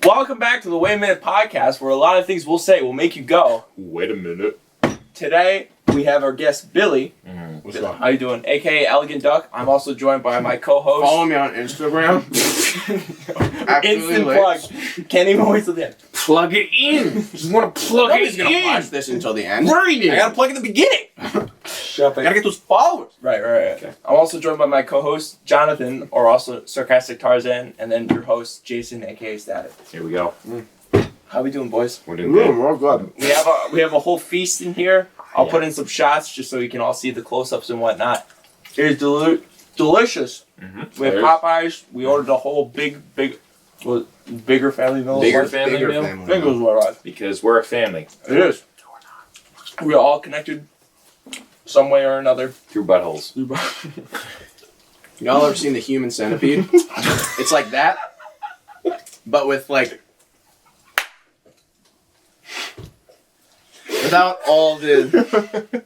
Welcome back to the WAYAMENT podcast, where a lot of things we'll say will make you go. Wait a minute. Today, we have our guest, Billy. What's up? How you doing? A.K.A. Elegantduck. I'm also joined by my co-host. Follow me on Instagram. Instant plug. Can't even wait till the end. Plug it in. Just want to plug Nobody's it in. gonna Watch this until the end. Right in. I gotta plug in the beginning. Shut I gotta get those followers. Right. Okay. I'm also joined by my co-host, Jonathan, or also Sarcastic Tarzan, and then your host, Jason, a.k.a. Static. Here we go. How we doing, boys? We're doing good. We're good. We have a whole feast in here. I'll Yeah. put in some shots just so you can all see the close-ups and whatnot. It is delicious. Mm-hmm. We have Popeyes. We ordered a whole bigger family meal. Bigger family Bigger meal? family. I think it was what it was. Because we're a family. It is. We are all connected some way or another. Through buttholes. Y'all ever seen the human centipede? It's like that, but with like without all the.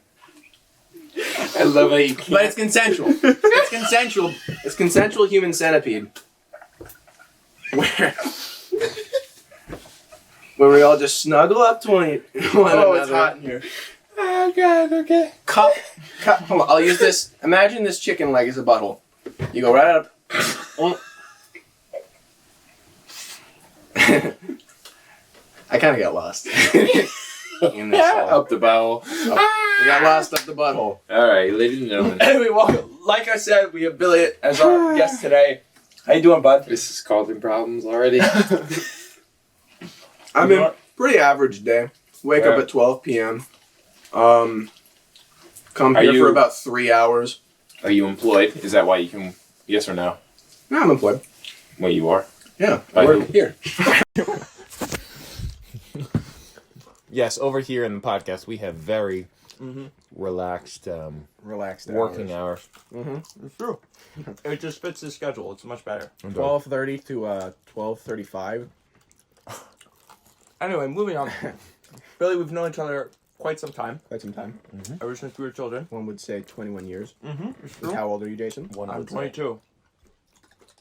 I love how you But it's consensual. It's consensual. It's consensual human centipede. Where we all just snuggle up to one another. It's hot in here. Oh god, okay. Cup. Hold on, I'll use this. Imagine this chicken leg is a butthole. You go right up. I kind of got lost. In this hole. Up the bowel. We got lost up the butthole. Alright, ladies and gentlemen. Anyway, welcome. Like I said, we have Billy as our guest today. How you doing, bud? This is causing problems already. I mean, pretty average day. Wake up at 12 p.m. Come Are here you- for about 3 hours. Are you employed? Is that why you can... Yes or no? No, I'm employed. Well, you are. Yeah, By I work who? here. Yes, over here in the podcast, we have very relaxed Relaxed working hours. It's true. It just fits the schedule. It's much better. 12:30 to 12:35. Anyway, moving on. Billy, we've known each other quite some time. Quite some time. Ever since we were children. One would say 21 years. Mm-hmm. How old are you, Jason? I'm 22.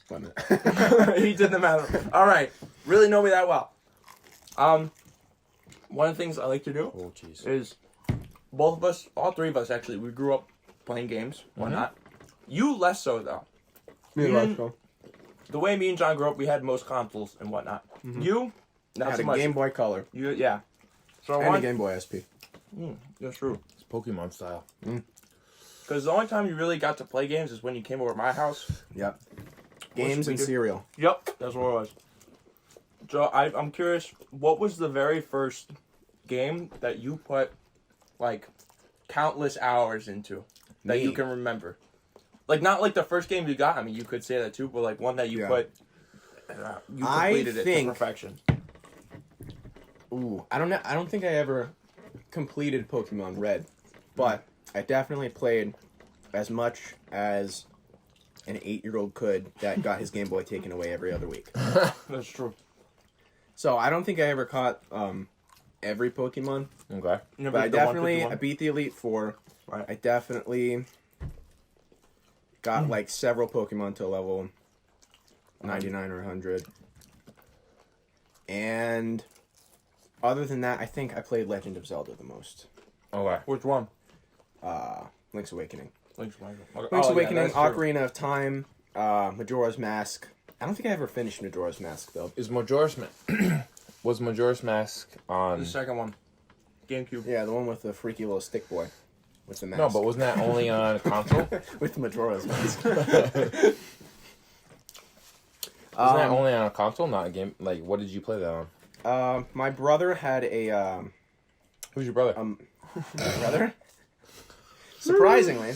1 minute. He did the math. All right. Really know me that well. One of the things I like to do Oh, jeez. is both of us, all three of us actually, we grew up playing games, whatnot. You less so though. Me and Mm. Roscoe. The way me and John grew up, we had most consoles and whatnot. You, not Had so a much. Game Boy Color You, yeah. So and a Game Boy SP. That's true. It's Pokemon style. Because the only time you really got to play games is when you came over to my house. Yep. Games and cereal. Yep, that's what it was. So I'm curious, what was the very first game that you put like countless hours into that you Me. can remember? Like not like the first game you got. I mean, you could say that too, but like one that you Yeah. put. You I completed it to think- perfection. Ooh, I don't know. I don't think I ever completed Pokemon Red, but I definitely played as much as an 8-year-old could that got his Game Boy taken away every other week. That's true. So I don't think I ever caught every Pokemon, Okay. You never but I did the definitely 151? beat the Elite Four. Right. I definitely got like several Pokemon to level 99 or 100. And other than that, I think I played Legend of Zelda the most. Okay. Which one? Link's Awakening. Link's Awakening. Link's Oh, yeah, Awakening, that's true. Ocarina of Time, Majora's Mask. I don't think I ever finished Majora's Mask though. Is Majora's was Majora's Mask on? The second one, GameCube. Yeah, the one with the freaky little stick boy with the mask. No, but wasn't that only on console? with Majora's Mask. Wasn't that only on a console, not a game? Like, what did you play that on? My brother had a Who's your brother? brother. Surprisingly,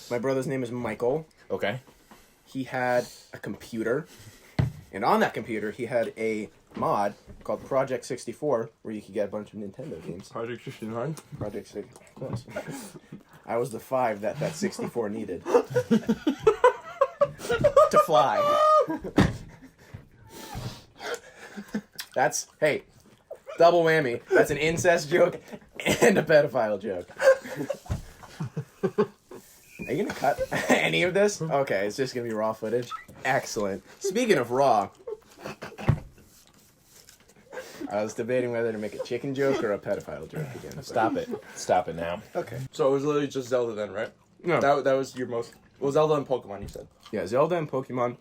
my brother's name is Michael. Okay. He had a computer, and on that computer he had a mod called Project 64, where you could get a bunch of Nintendo games. Project 69. Project 6. Close. I was the 5 that 64 needed to fly. That's, hey, double whammy. That's an incest joke and a pedophile joke. Are you gonna cut any of this? Okay, it's just gonna be raw footage. Excellent. Speaking of raw, I was debating whether to make a chicken joke or a pedophile joke again. but- Stop it. Stop it now. Okay. So it was literally just Zelda then, right? No. That was your most... Well, Zelda and Pokemon, you said. Yeah, Zelda and Pokemon.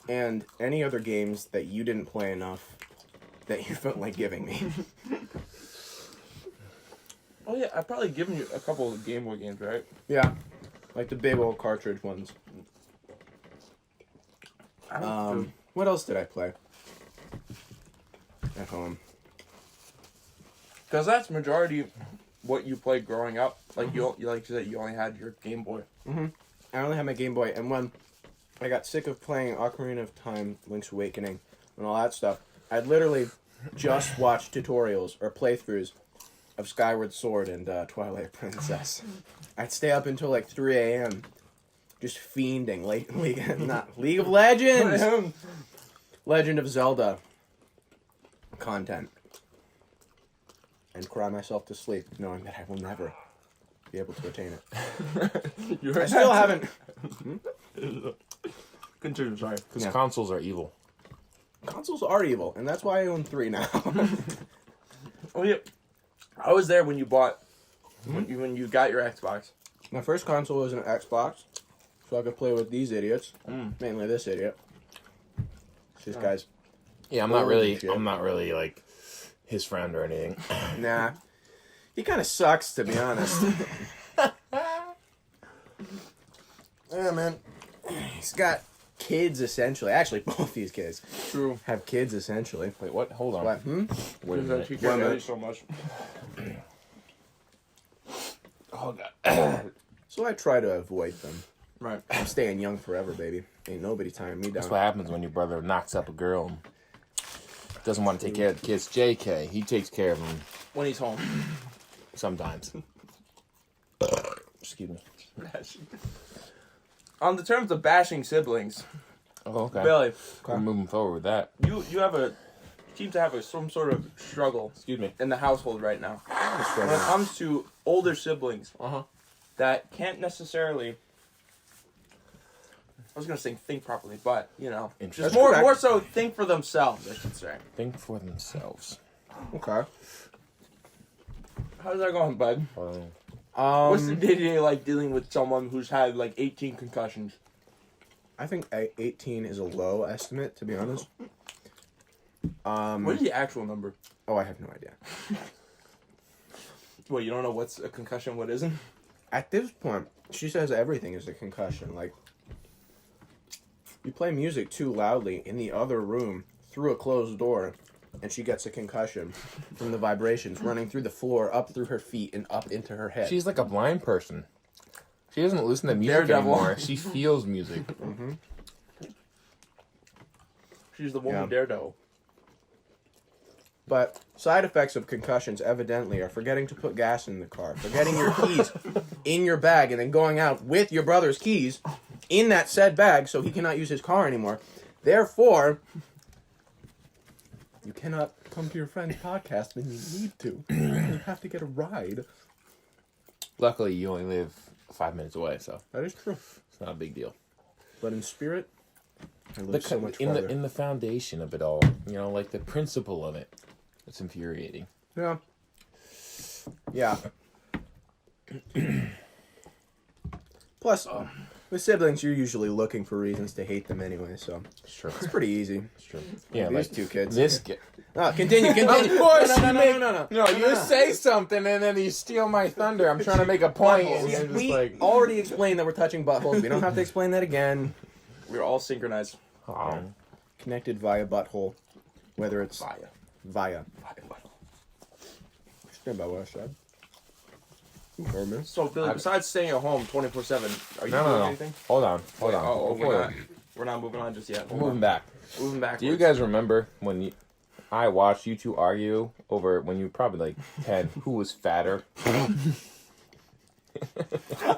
And any other games that you didn't play enough that you felt like giving me. Oh, yeah, I've probably given you a couple of Game Boy games, right? Yeah. Like the big old cartridge ones. I don't know. What else did I play? At home. Because that's majority what you played growing up. Like, you like you said, you only had your Game Boy. I only had my Game Boy, and when I got sick of playing Ocarina of Time, Link's Awakening, and all that stuff, I'd literally just watch tutorials or playthroughs of Skyward Sword and Twilight Princess. I'd stay up until like 3 a.m. just fiending League of Legends, Legend of Zelda content, and cry myself to sleep knowing that I will never be able to attain it. I still haven't. Continue, sorry. Because Yeah. consoles are evil. Consoles are evil, and that's why I own 3 now. Oh, yeah. I was there when you bought... When you got your Xbox. My first console was an Xbox, so I could play with these idiots. Mainly this idiot. This guy's... Yeah, I'm not really like his friend or anything. Nah. He kind of sucks, to be honest. Yeah, man. He's got kids, essentially. Actually, both these kids True. have kids, essentially. Wait, what? Hold on. What? Wait a minute. He cares so much. Oh god. So I try to avoid them. Right. I'm staying young forever, baby. Ain't nobody tying me down. That's what happens when your brother knocks up a girl and doesn't want to take care of the kids. JK, he takes care of them When he's home. sometimes. Excuse me. On the terms of bashing siblings, Oh, okay. Billy, We're moving forward with that. you seem to have some sort of struggle Excuse me. in the household right now. When it comes to older siblings that can't necessarily... I was going to say think properly, but, you know, just That's more so think for themselves, I should say. Think for themselves. Okay. How's that going, bud? What's the day-to-day like dealing with someone who's had like 18 concussions? I think 18 is a low estimate, to be honest. What is the actual number? Oh, I have no idea. Well, you don't know what's a concussion, what isn't? At this point, she says everything is a concussion. Like, you play music too loudly in the other room through a closed door, and she gets a concussion from the vibrations running through the floor, up through her feet, and up into her head. She's like a blind person. She doesn't listen to music Daredevil. anymore. She feels music. She's the woman Daredevil. But side effects of concussions evidently are forgetting to put gas in the car, forgetting your keys in your bag, and then going out with your brother's keys in that said bag so he cannot use his car anymore. Therefore, you cannot come to your friend's podcast when you need to. You have to get a ride. Luckily, you only live 5 minutes away, so That is true. it's not a big deal. But in spirit, I live so much farther. in the foundation of it all, you know, like the principle of it, it's infuriating. Yeah. Yeah. Plus, with siblings, you're usually looking for reasons to hate them anyway, so It's true. it's pretty easy. It's true. Yeah, These like two kids. this. Continue. Of course, No. you say something and then you steal my thunder. I'm trying to make a point, and you're just We like, already explained that we're touching buttholes. We don't have to explain that again. We're all synchronized. oh. Connected via butthole, whether it's via. Stand by what I said. So, Billy, besides staying at home 24/7, are you doing No. anything? Hold on. Oh, Before we're not moving on just yet. that, moving back. Moving back. Do you guys remember when I watched you two argue over when you were probably like 10 who was fatter?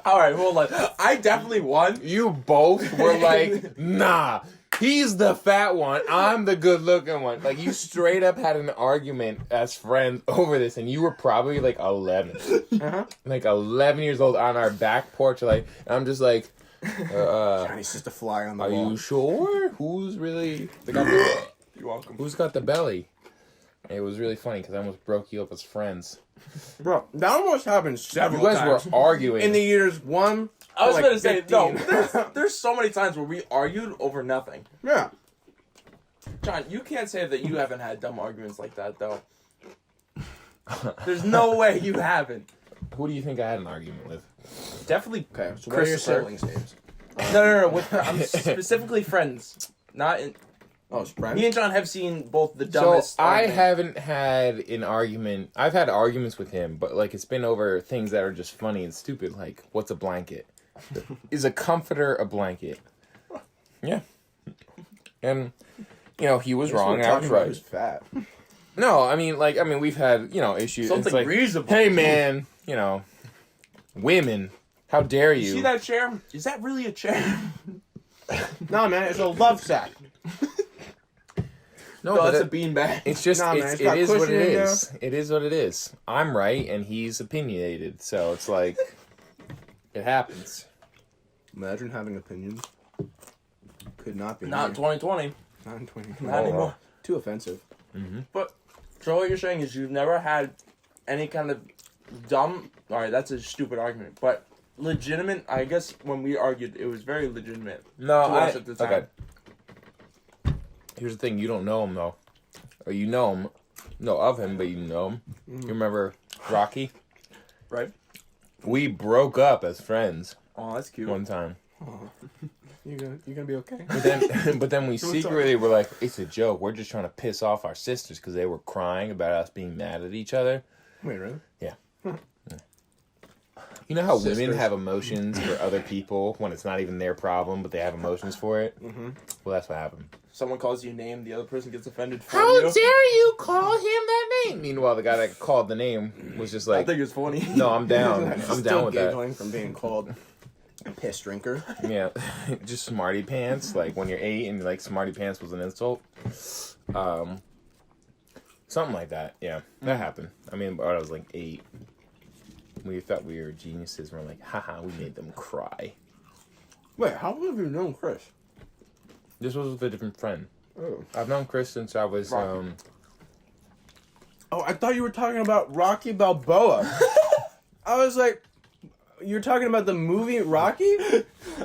All right, hold on. I definitely won. You both were like, nah, he's the fat one, I'm the good looking one. Like, you straight up had an argument as friends over this, and you were probably like 11. Like 11 years old on our back porch. Like, and I'm just like, Johnny's just a fly on the are wall. you sure? Who's really the guy? You're welcome. Who's got the belly? It was really funny because I almost broke you up as friends. Bro, that almost happened several You guys times. were arguing. In the years 1 I was like gonna say, 15. no, there's so many times where we argued over nothing. Yeah. John, you can't say that you haven't had dumb arguments like that, though. There's no way you haven't. Who do you think I had an argument with? Definitely. Okay, so what are your Christopher. siblings' names? No. I'm specifically friends. Not in. Oh, it's friends? Me and John have seen both the dumbest. So I argument- haven't had an argument. I've had arguments with him, but like it's been over things that are just funny and stupid. Like, what's a blanket? Is a comforter a blanket? Yeah. And he was wrong. I was right. Who's fat? No, I mean we've had issues. Something it's like, reasonable. hey man, women, how dare you? You see that chair? Is that really a chair? No, man, it's a love sack. No, No, but that's a beanbag. it's just Nah, man, it it's got is what it cushion in is. It is what it is. I'm right and he's opinionated, so it's like it happens. Imagine having opinions. Could not be. Not in me. 2020. Not in 20. Not anymore. Too offensive. But so what you're saying is you've never had any kind of dumb. All right, that's a stupid argument, but legitimate. I guess when we argued, it was very legitimate. No, To us at the time. Okay. Here's the thing: you don't know him though, or you know him, of him, but you know him. You remember Rocky? Right? We broke up as friends Oh, that's cute. one time. You gonna be okay? But then we secretly were like, it's a joke. We're just trying to piss off our sisters because they were crying about us being mad at each other. Wait, really? Yeah. You know how women Sisters. have emotions for other people when it's not even their problem, but they have emotions for it? Mm-hmm. Well, that's what happened. Someone calls you a name, the other person gets offended for How you. dare you call him that name? Meanwhile, the guy that called the name was just I like, think it's funny. no, I'm down. I'm Still down with that. giggling from being called a piss drinker. Yeah, just smarty pants. Like when you're 8 and like smarty pants was an insult. Something like that. Yeah, that happened. I mean, but I was like 8. We thought we were geniuses. We're like, haha, we made them cry. Wait, how long have you known Chris? This was with a different friend. Oh. I've known Chris since I was Rocky. Oh, I thought you were talking about Rocky Balboa. I was like, you're talking about the movie Rocky?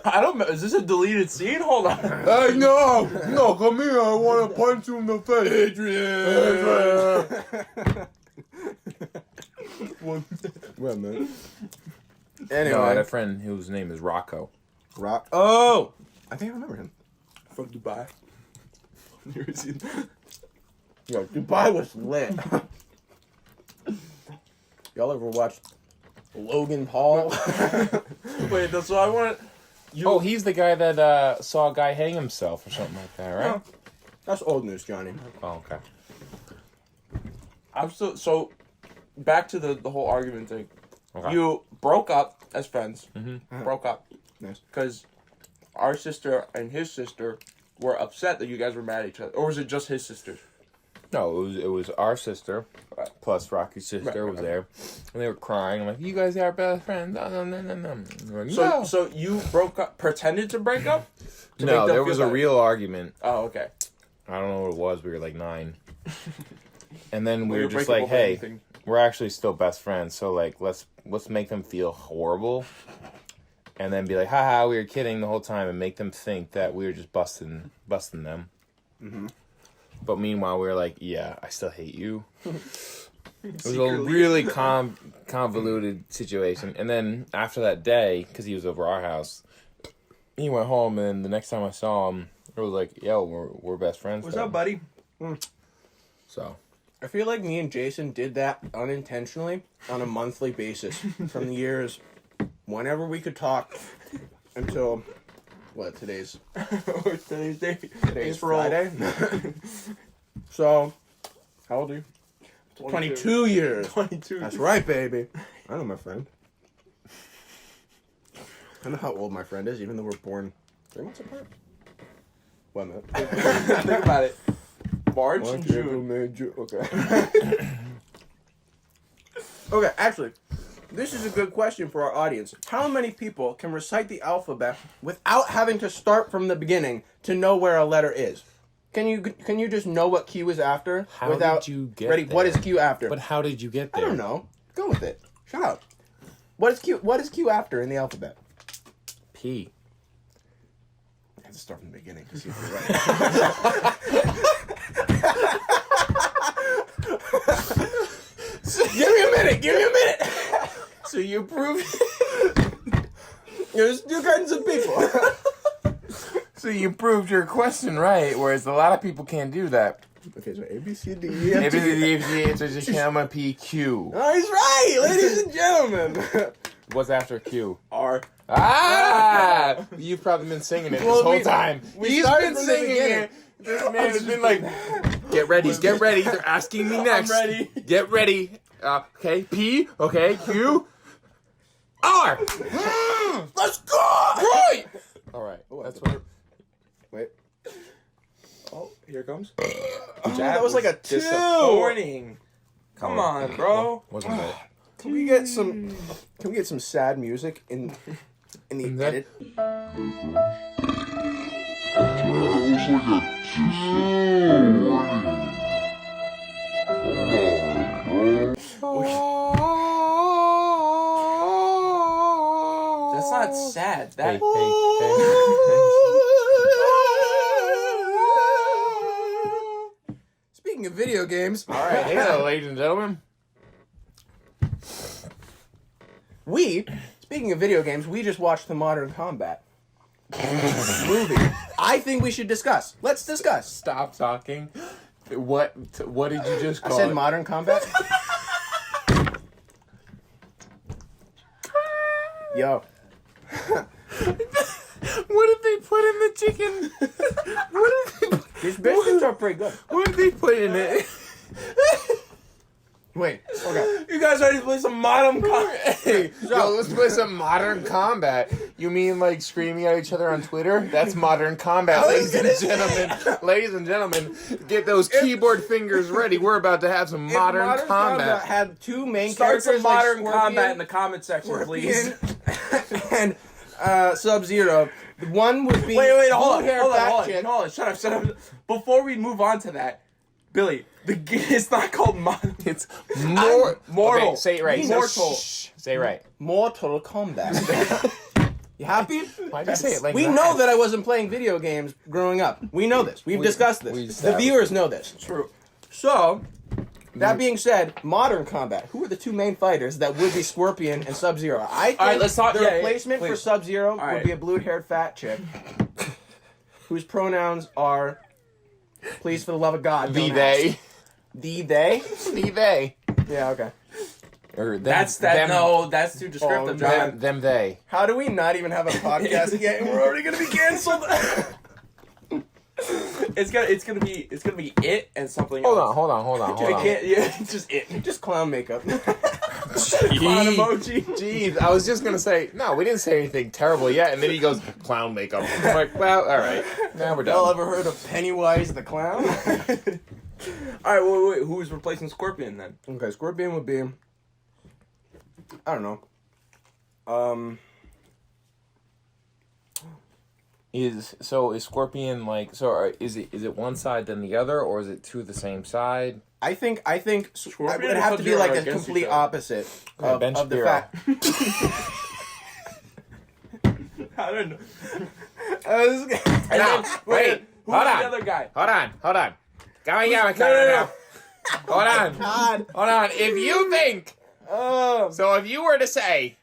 I don't know. Is this a deleted scene? Hold on. Hey, no, come here. I want to punch you in the face, Adrian. Well, man. Anyway, No, I had a friend whose name is Rocco. Oh, I think I remember him. From Dubai. You ever seen Yo, Dubai was lit. Y'all ever watched Logan Paul? Wait, that's what I want. You. Oh, he's the guy that saw a guy hang himself or something like that, right? That's old news, Johnny. Oh, okay. I'm so back to the whole argument thing. Okay. You broke up as friends. Mm-hmm. Broke up. Nice. Because our sister and his sister were upset that you guys were mad at each other. Or was it just his sisters? No, it was our sister, plus Rocky's sister Right. was there, and they were crying. I'm like, you guys are best friends. No. Like, So no. so you broke up, pretended to break up? To make No, them there feel was a better? real argument. Oh, okay. I don't know what it was. We were like 9. And then we Well, were you just break up like, over hey, anything. we're actually still best friends, so like let's make them feel horrible. And then be like, haha, we were kidding the whole time, and make them think that we were just busting them. Mm-hmm. But meanwhile, we were like, yeah, I still hate you. It was a really convoluted situation. And then after that day, because he was over our house, he went home, and the next time I saw him, it was like, yo, we're best friends. What's now. up, buddy? So I feel like me and Jason did that unintentionally on a monthly basis from the years whenever we could talk until what today's Today's day. today's April. Friday. So, how old are you? 22 years. 22. That's right, baby. I know my friend. I know how old my friend is, even though we're born 3 months apart. 1 minute. Think about it. March and June. Okay. Okay, actually, this is a good question for our audience. How many people can recite the alphabet without having to start from the beginning to know where a letter is? Can you just know what Q is after How without did you get ready? there? What is Q after? But how did you get I there? don't know. Go with it. Shut up. What is Q? What is Q after in the alphabet? P. I have to start from the beginning to see if you're right. Give me a minute. So you proved. There's two kinds of people. So you proved your question right, whereas a lot of people can't do that. Okay, so A, B, C, D, E, F, Maybe G. the answer is just comma P Q. Oh, he's right, ladies and gentlemen. What's after Q? R. Ah! You've probably been singing it this Well, whole time. we He's started been from the singing beginning. it. This man has been like, get ready. They're asking me next. I'm ready. Get ready. Okay, P. Okay, Q. R. Let's go! Right. All right. That's what. Wait. Oh, here it comes. That was like a 2. Disappointing. Come on, bro. Wasn't that? Can we get some sad music in the That- edit? That's not sad. That Speaking of video games, All right, hey, ladies and gentlemen. speaking of video games, we just watched the Modern Combat movie. I think we should discuss. Let's discuss. Stop talking. What did you just I call said it? Modern Combat. Yo. What did they put in the chicken? These biscuits are pretty good. What did they put in it? Wait, okay. you guys ready to play some Modern Combat? Hey, yo, let's play some Modern Combat. You mean like screaming at each other on Twitter? That's Modern Combat, ladies and gentlemen. Ladies and gentlemen, get those keyboard fingers ready. We're about to have some Modern Combat. had two main Start characters some Modern like Combat in the comment section, please. and Sub-Zero. One would be Wait, hold blue-haired on, fat chick. shut up. Before we move on to that, Billy, the game is not called Modern. It's more Mortal. Okay, say it right. Mortal. Shh, say it right. Mortal Kombat. You happy? Why'd you say it like We that? know that I wasn't playing video games growing up. We know this. We've discussed this. we The established viewers know this. True. So, that being said, Modern Combat. Who are the two main fighters that would be Scorpion and Sub-Zero? I think Alright, let's talk- the yeah, replacement for please. Sub-Zero would Alright. be a blue-haired fat chick whose pronouns are, please for the love of God, The don't they. ask. The they? The they. Yeah, okay. Or them, That's that's too descriptive, John. Them they. How do we not even have a podcast yet and we're already gonna be canceled? It's gonna be it and something Hold else. on. I can't. Yeah, it's just it. Just clown makeup. Clown Jeez. emoji. Jeez, I was just gonna say, no, we didn't say anything terrible yet, and then he goes, clown makeup. I'm like, well, alright. Now we're Y'all done. ever heard of Pennywise the Clown? All right, wait. Who's replacing Scorpion then? Okay, Scorpion would be, I don't know. Is Scorpion like, is it one side then the other, or is it two the same side? I think Scorpion it would and have to be Sub-Zero like are a against complete each other. opposite Yeah, Ben of the Shapiro. fact. I don't know. And Now, then- wait, Who's hold the on. other guy? Hold on. Going No. Hold on. God. Hold on. If you think, Oh. so if you were to say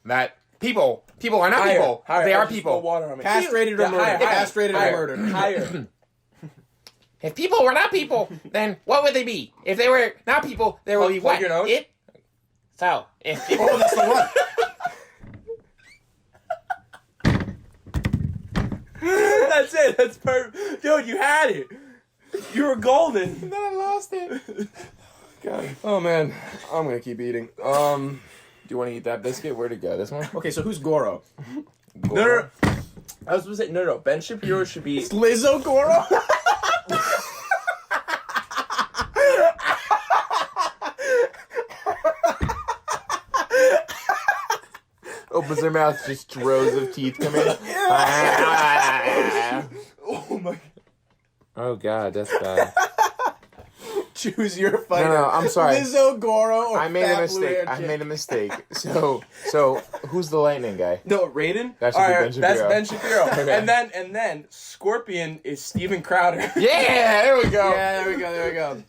that people are not people, Higher. they are Just spill people. water on me. Castrated or Yeah, murdered. higher. Castrated or Higher. murdered. Higher. If people were not people, then what would they be? If they were not people, they would be Plug what? your nose. So, if Oh, that's the one. That's it. That's perfect. Dude, you had it. You were golden. then I lost it. God. Oh man, I'm gonna keep eating. Do you want to eat that biscuit? Where'd it go? This one? Okay, so who's Goro? No. I was supposed to say no. Ben Shapiro should be. Lizzo Goro? Opens her mouth, just rows of teeth come in. Oh my. Oh God, that's bad. Choose your fighter. No, I'm sorry. Lizzo, Goro, or I made a fat mistake. blue-haired I chick. made a mistake. So who's the lightning guy? No, Raiden. That should All be right, Ben that's Shapiro. Ben Shapiro. Okay. And then Scorpion is Steven Crowder. Yeah, there we go. Yeah, there we go.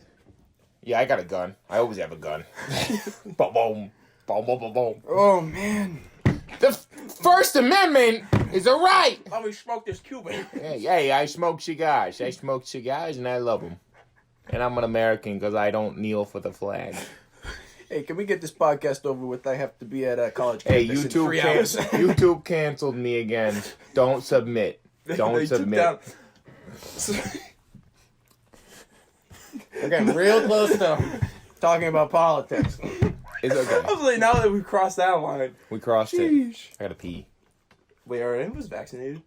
Yeah, I got a gun. I always have a gun. Boom, boom, boom, boom, boom, boom. Oh, man. The First Amendment is a right. Oh, we smoked this Cuban. Hey, I smoke cigars. I smoke cigars and I love them. And I'm an American because I don't kneel for the flag. Hey, can we get this podcast over with? I have to be at a college Hey, campus in 3 hours. YouTube canceled me again. Don't submit. Don't They took submit. down- We're getting real close to talking about politics. It's I okay. was like, now that we crossed that line. We crossed it. Sheesh. I gotta pee. Wait, Aaron was vaccinated.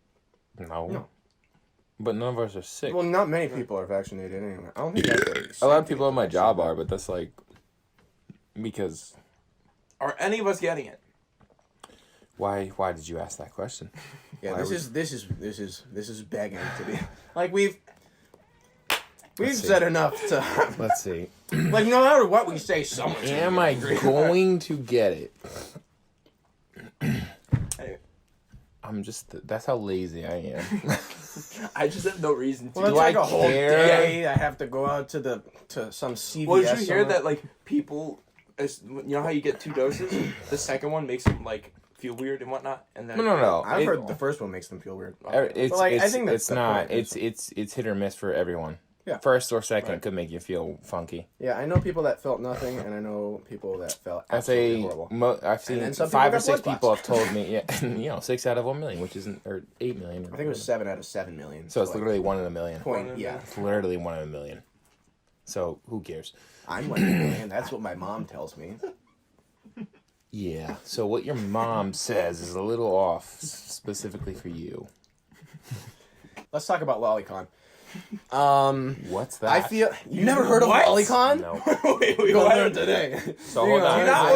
No. But none of us are sick. Well, not many people are vaccinated anyway. I don't think that's A lot of people at my job are, but that's like because Are any of us getting it? why did you ask that question? Yeah, Why this is begging to be like we've Let's see. said enough to Let's see. like no matter what we say, someone's gonna Am get I angry. going to get it? Hey, I'm just that's how lazy I am. I just have no reason to. Well, that's Do I like a whole care? day. I have to go out to some CVS. Well, did you hear somewhere. that? Like people, you know how you get 2 doses? The second one makes them like feel weird and whatnot, and then No. I've It- heard the first one makes them feel weird. It's But, like, I it's, think that's it's the not. point. It's hit or miss for everyone. Yeah. First or second Right. could make you feel funky. Yeah, I know people that felt nothing, and I know people that felt I'd absolutely say horrible. I've seen then some 5 people or got 6 blood people have clots. told me, yeah, 6 out of 1 million, which isn't or 8 million. I think it was 7 out of 7 million. So it's like, literally 1 in a million. point. Yeah, It's literally 1 in a million. So who cares? I'm like a million. That's what my mom tells me. Yeah. So what your mom says is a little off, specifically for you. Let's talk about Lolicon. What's that? I feel you never heard of What? Lolicon? No. wait, Go what? there today. So hold on. Do not, I-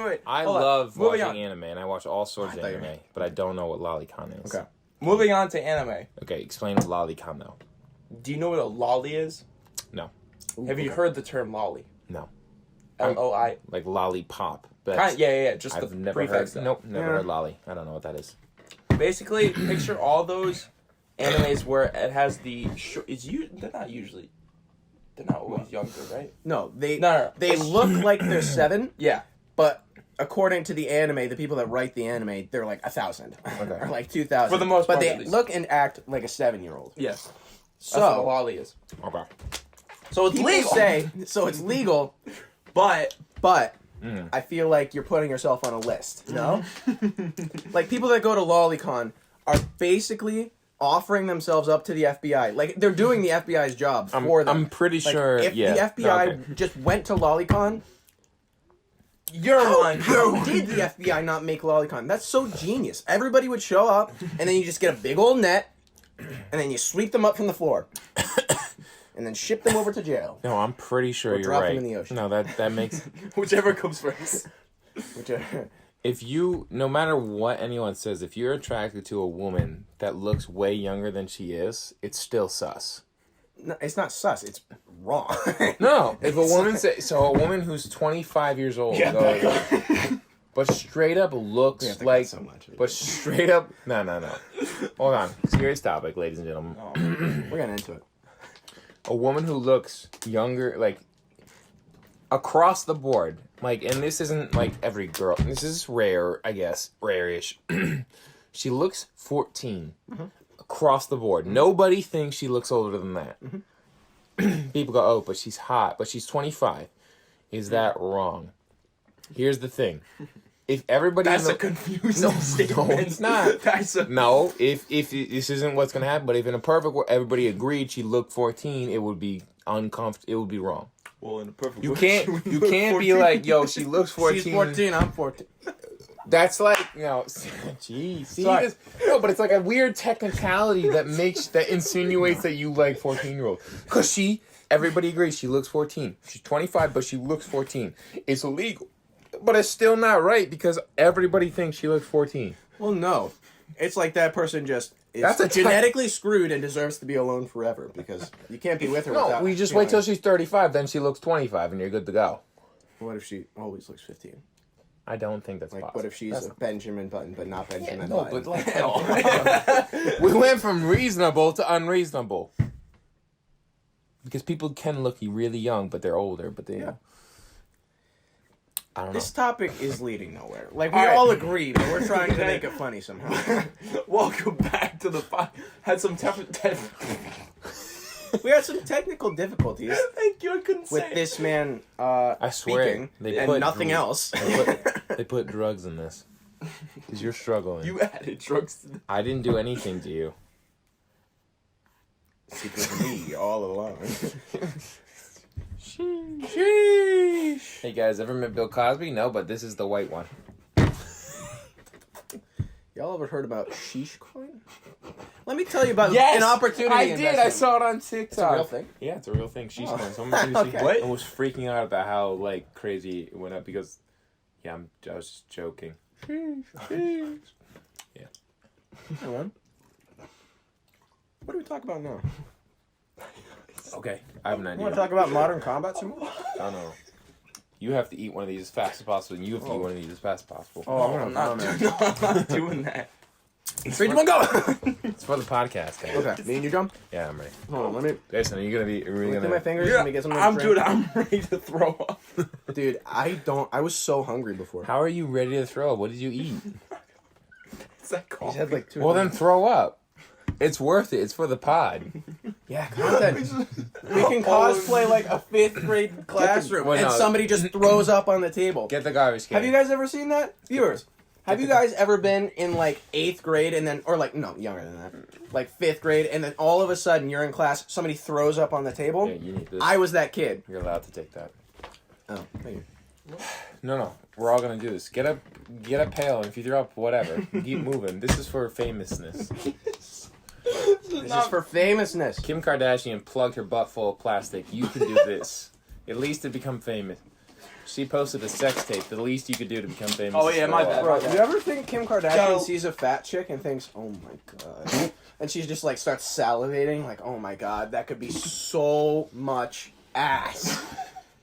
wait. I Hold on. love Moving watching on. anime, and I watch all sorts of thought you anime, were- but I don't know what lolicon is. Okay. Moving on to anime. Okay, explain what lolicon though. Do you know what a lolly is? No. Have you heard the term lolly? No. LOI. Like lollipop. But Yeah. Just I've the never prefix. heard. Nope, never Yeah. heard lolly. I don't know what that is. Basically, picture all those animes where it has the. They're not usually. They're not always younger, right? No, they No. they look like they're 7, Yeah. but according to the anime, the people that write the anime, they're like 1,000 or like 2,000 For the most But part, they at least. look and act like a 7-year-old. Yes. That's what a So, lolly is. Okay. So it's people legal. say so it's legal, But I feel like you're putting yourself on a list. No, like people that go to Lolicon are basically offering themselves up to the FBI. Like they're doing the FBI's job for them. I'm pretty Like, sure. if yeah. the FBI Okay. just went to Lolicon, you're lying. how did the FBI not make Lolicon? That's so genius. Everybody would show up, and then you just get a big old net, and then you sweep them up from the floor, and then ship them over to jail. No, I'm pretty sure you're drop them right. in the ocean. No, that makes. Whichever comes first. Which If you, no matter what anyone says, if you're attracted to a woman that looks way younger than she is, it's still sus. no, it's not sus. It's wrong. No, if a woman so a woman who's 25 years old, goes, but straight up looks have to like, cut so much. but straight up, no. Hold on, serious topic, ladies and gentlemen. We're getting into it. A woman who looks younger, like across the board, like, and this isn't like every girl. This is rare, I guess, rare-ish. She looks 14 across the board. Nobody thinks she looks older than that. People go, oh, but she's hot, but she's 25. Is that wrong? Here's the thing: if everybody, That's in a the, confusing statement. no, it's not. That's a, No, if this isn't what's gonna happen, but if in a perfect world everybody agreed she looked 14, it would be uncomfortable. It would be wrong. well, in a perfect You world, can't she would you look can't be 14. like, yo, she looks 14. She's 14. I'm 14. That's like, you know, geez, see Sorry. this? No, but it's like a weird technicality that insinuates that you like 14-year-olds. Cause everybody agrees she looks 14. She's 25, but she looks 14. It's illegal. But it's still not right because everybody thinks she looks 14. Well, no. It's like that person just is That's a genetically screwed and deserves to be alone forever because you can't be with her No, without... we just you know, wait till she's 35, then she looks 25, and you're good to go. What if she always looks 15? I don't think that's Like, possible. what if she's a Benjamin Button, but not Benjamin No, Button? but like, we went from reasonable to unreasonable. Because people can look really young, but they're older. But they, I don't know. This topic is leading nowhere. Like, we All right. all agree, but we're trying to make it funny somehow. Welcome back to the had some We had some technical difficulties Thank you. I couldn't say with this man I swear, speaking they and put nothing else. They put drugs in this. Because you're struggling. You added drugs to the... I didn't do anything to you. Secretly, all along. Sheesh. Hey guys, ever met Bill Cosby? No, but this is the white one. Y'all ever heard about sheesh coin? Let me tell you about Yes, an opportunity I did. investment. I saw it on TikTok. It's a real thing. Yeah, it's a real thing. She's going. Okay. I was freaking out about how like crazy it went up because, I was just joking. Yeah. Hang on. What do we talk about now? Okay, I have an You idea. want to talk about modern combat some more? I don't know. You have to eat one of these as fast as possible, and you have to eat one of these as fast as possible. I'm I'm not doing that. 3, 2, 1, go! It's for the podcast, guys. Okay, me and you jump? Yeah, I'm ready. Hold on, let me Jason, are you gonna be? Are we look gonna? at my fingers. Let me get something to drink. Dude, I'm ready to throw up. Dude, I was so hungry before. How are you ready to throw up? What did you eat? Is that He's called? had like 2. Well, then throw up. It's worth it. It's for the pod. Yeah, content. We can cosplay like a 5th grade classroom well, and no. somebody just throws up on the table. Get the garbage can. Have you guys ever seen that? Viewers, have you guys ever been in like 8th grade and then, or like, no, younger than that, like 5th grade, and then all of a sudden you're in class, somebody throws up on the table? Yeah, you need this. I was that kid. You're allowed to take that. Oh, thank you. No. We're all gonna do this. Get a pail, and if you throw up, whatever. Keep moving. This is for famousness. This is for famousness. Kim Kardashian plugged her butt full of plastic. You can do this. At least to become famous. She posted a sex tape. The least you could do to become famous. Oh, is yeah, throw my up. bad. Bro, you ever think Kim Kardashian Yo. sees a fat chick and thinks, oh my god, and she's just like starts salivating, like, oh my god, that could be so much ass.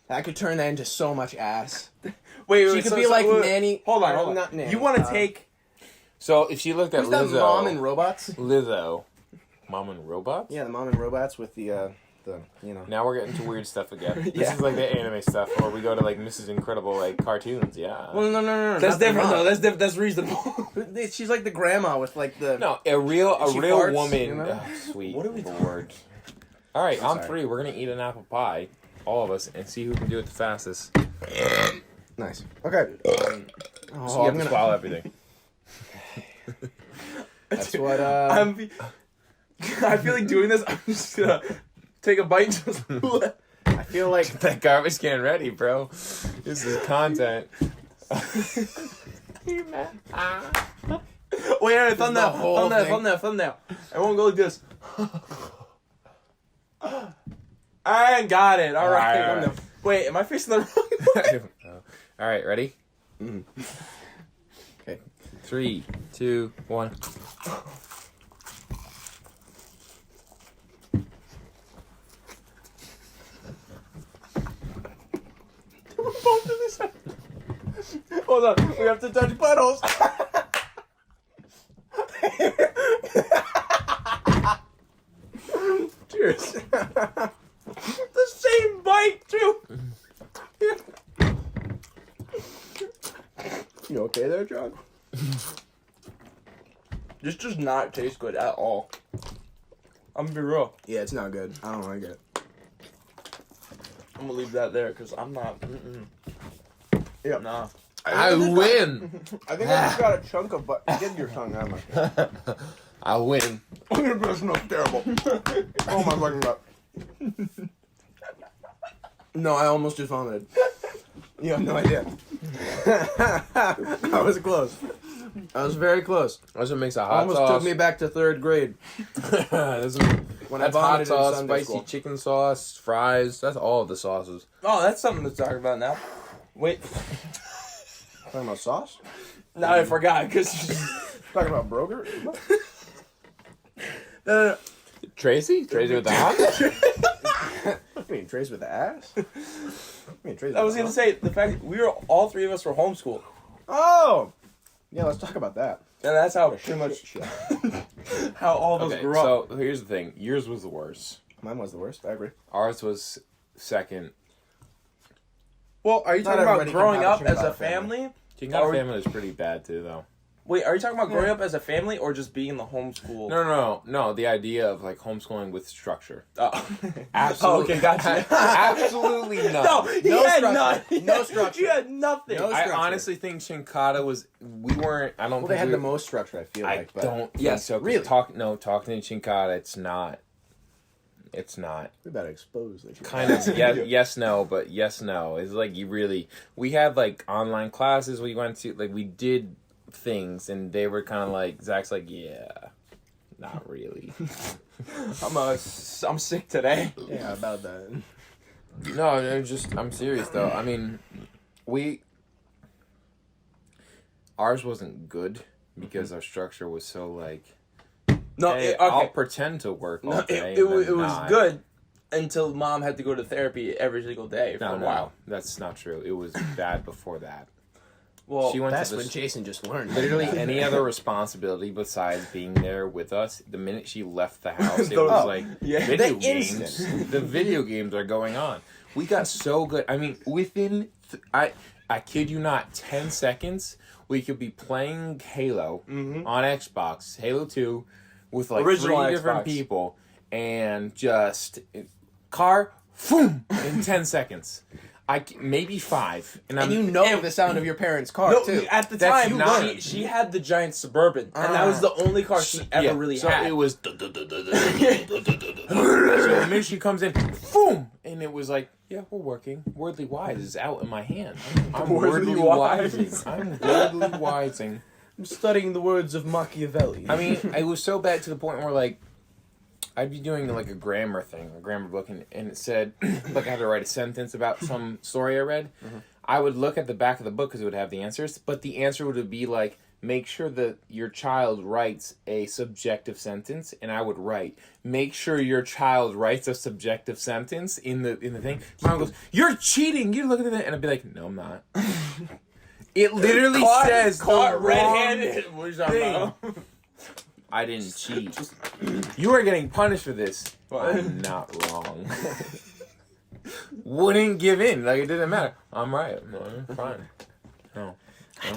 I could turn that into so much ass. Wait, She could be like Nanny. Hold or on. Not Nanny. You want to take? So if she looked at Who's that Lizzo, Mom and Robots? Lizzo, Mom and Robots. Yeah, the Mom and Robots with the you know. Now we're getting to weird stuff again. This Yeah. is like the anime stuff, or we go to like Mrs. Incredible like cartoons. Yeah. Well, no. That's not the different mom. though. That's reasonable. She's like the grandma with like the. No, a real She real farts, woman. you know? Oh, sweet. What are we Lord. All right, I'm on sorry. 3, we're gonna eat an apple pie, all of us, and see who can do it the fastest. Nice. Okay. So Oh, you have I'm to gonna. swallow everything. That's what. I feel like doing this. I'm just gonna take a bite. And just I feel like. Get that garbage can ready, bro. This is content. Wait, thumbnail, whole thing. thumbnail. I won't go like this. I got it. All right. All right. Thumbnail. Wait, am I facing the wrong way? All right, ready? Okay. 3, 2, 1. Hold on, we have to touch buttholes. Cheers. The same bite too. You okay there, John? This does not taste good at all. I'm gonna be real. Yeah, it's not good. I don't like it. I'm gonna leave that there because I'm not. Yeah. Nah. I win. I think I just got a chunk of butt. Get your tongue out of my. I win. That smells terrible. Oh my fucking god. No, I almost just vomited. You have no idea. I was close. I was very close. That's what makes a hot Almost sauce. took me back to 3rd grade. That's When hot I vomited sauce, in Sunday spicy school. chicken sauce, fries. That's all of the sauces. Oh, that's something to talk about now. Wait. Talking about sauce? Now I forgot because. Talking about broker? No. Tracy with the ass. I mean, Trace with the ass. I mean, Trace. I was gonna say the fact that all three of us were homeschooled, Oh, yeah. Let's talk about that. and that's how pretty much how all of us Okay, grew up. so here's the thing. Yours was the worst. Mine was the worst. I agree. Ours was second. Well, are you Not talking about everybody can growing have a up as a Chingada family. family? Chingada family is pretty bad too, though. Wait, are you talking about growing up as a family or just being in the homeschool? No. The idea of like homeschooling with structure. Oh. Absolutely. Okay, gotcha. Absolutely none. No, he No had structure. none. No structure. He had nothing. No I structure. honestly think Chincada was. We weren't. I don't. Well, think they had we, the most structure. I feel I like. But don't. Think Yes, so. 'Cause really? Talking to Chincada, it's not. It's not. We better expose that. Kind of yes no, but yes no. It's like you really. We had like online classes we went to. Like we did things, and they were kind of like Zach's like not really. I'm sick today. Yeah, about that. No, I'm serious though. I mean, ours wasn't good because our structure was so like. No, Hey, I'll pretend to work all day. it and was then not. good until mom had to go to therapy every single day for a while. That's not true. It was bad before that. Well, She went That's to when this, Jason just learned. literally any other responsibility besides being there with us. The minute she left the house, it Those- was like yeah. video The games. instant. The video games are going on. We got so good. I mean, within I kid you not, 10 seconds we could be playing Halo on Xbox, Halo 2, with like Original 3 different Xbox. people, and just car, boom, in 10 seconds. Maybe 5, And you know the sound of your parents' car no, too. at the That's time, not- she had the giant Suburban, and that was the only car she ever really so had. it was. So the minute she comes in, boom, and it was like, yeah, we're working. Wordly Wise is out in my hand. I'm Wordly wordly Wise. wising. I'm wordly wising. I'm studying the words of Machiavelli. I mean, it was so bad to the point where like, I'd be doing like a grammar book, and it said, like I had to write a sentence about some story I read. I would look at the back of the book because it would have the answers, but the answer would be like, make sure that your child writes a subjective sentence, and I would write, make sure your child writes a subjective sentence in the thing. Mom goes, you're cheating. You're looking at that, and I'd be like, no, I'm not. It literally says caught the red-handed. What are you talking about? I didn't cheat. You are getting punished for this. I'm not wrong. Wouldn't give in. Like, it didn't matter. I'm right. No, I'm fine. No.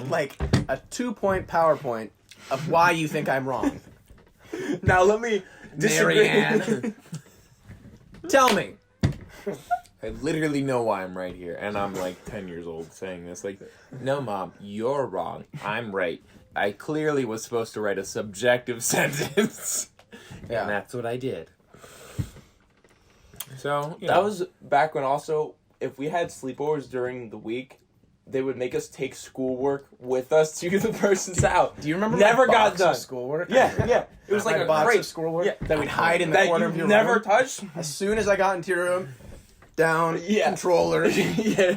like a 2-point PowerPoint of why you think I'm wrong. Now let me disagree. Marianne. Tell me. I literally know why I'm right here. And I'm like 10 years old saying this. Like, no, Mom, you're wrong. I'm right. I clearly was supposed to write a subjective sentence. Yeah. And that's what I did. So, you That know. was back when also, if we had sleepovers during the week, they would make us take schoolwork with us to the person's house. Do you remember Never my got box done. of schoolwork? Yeah. It was My like a box crate of schoolwork Yeah. that we'd hide in the that corner you of your never room. touched. As soon as I got into your room, down, controller. Yeah.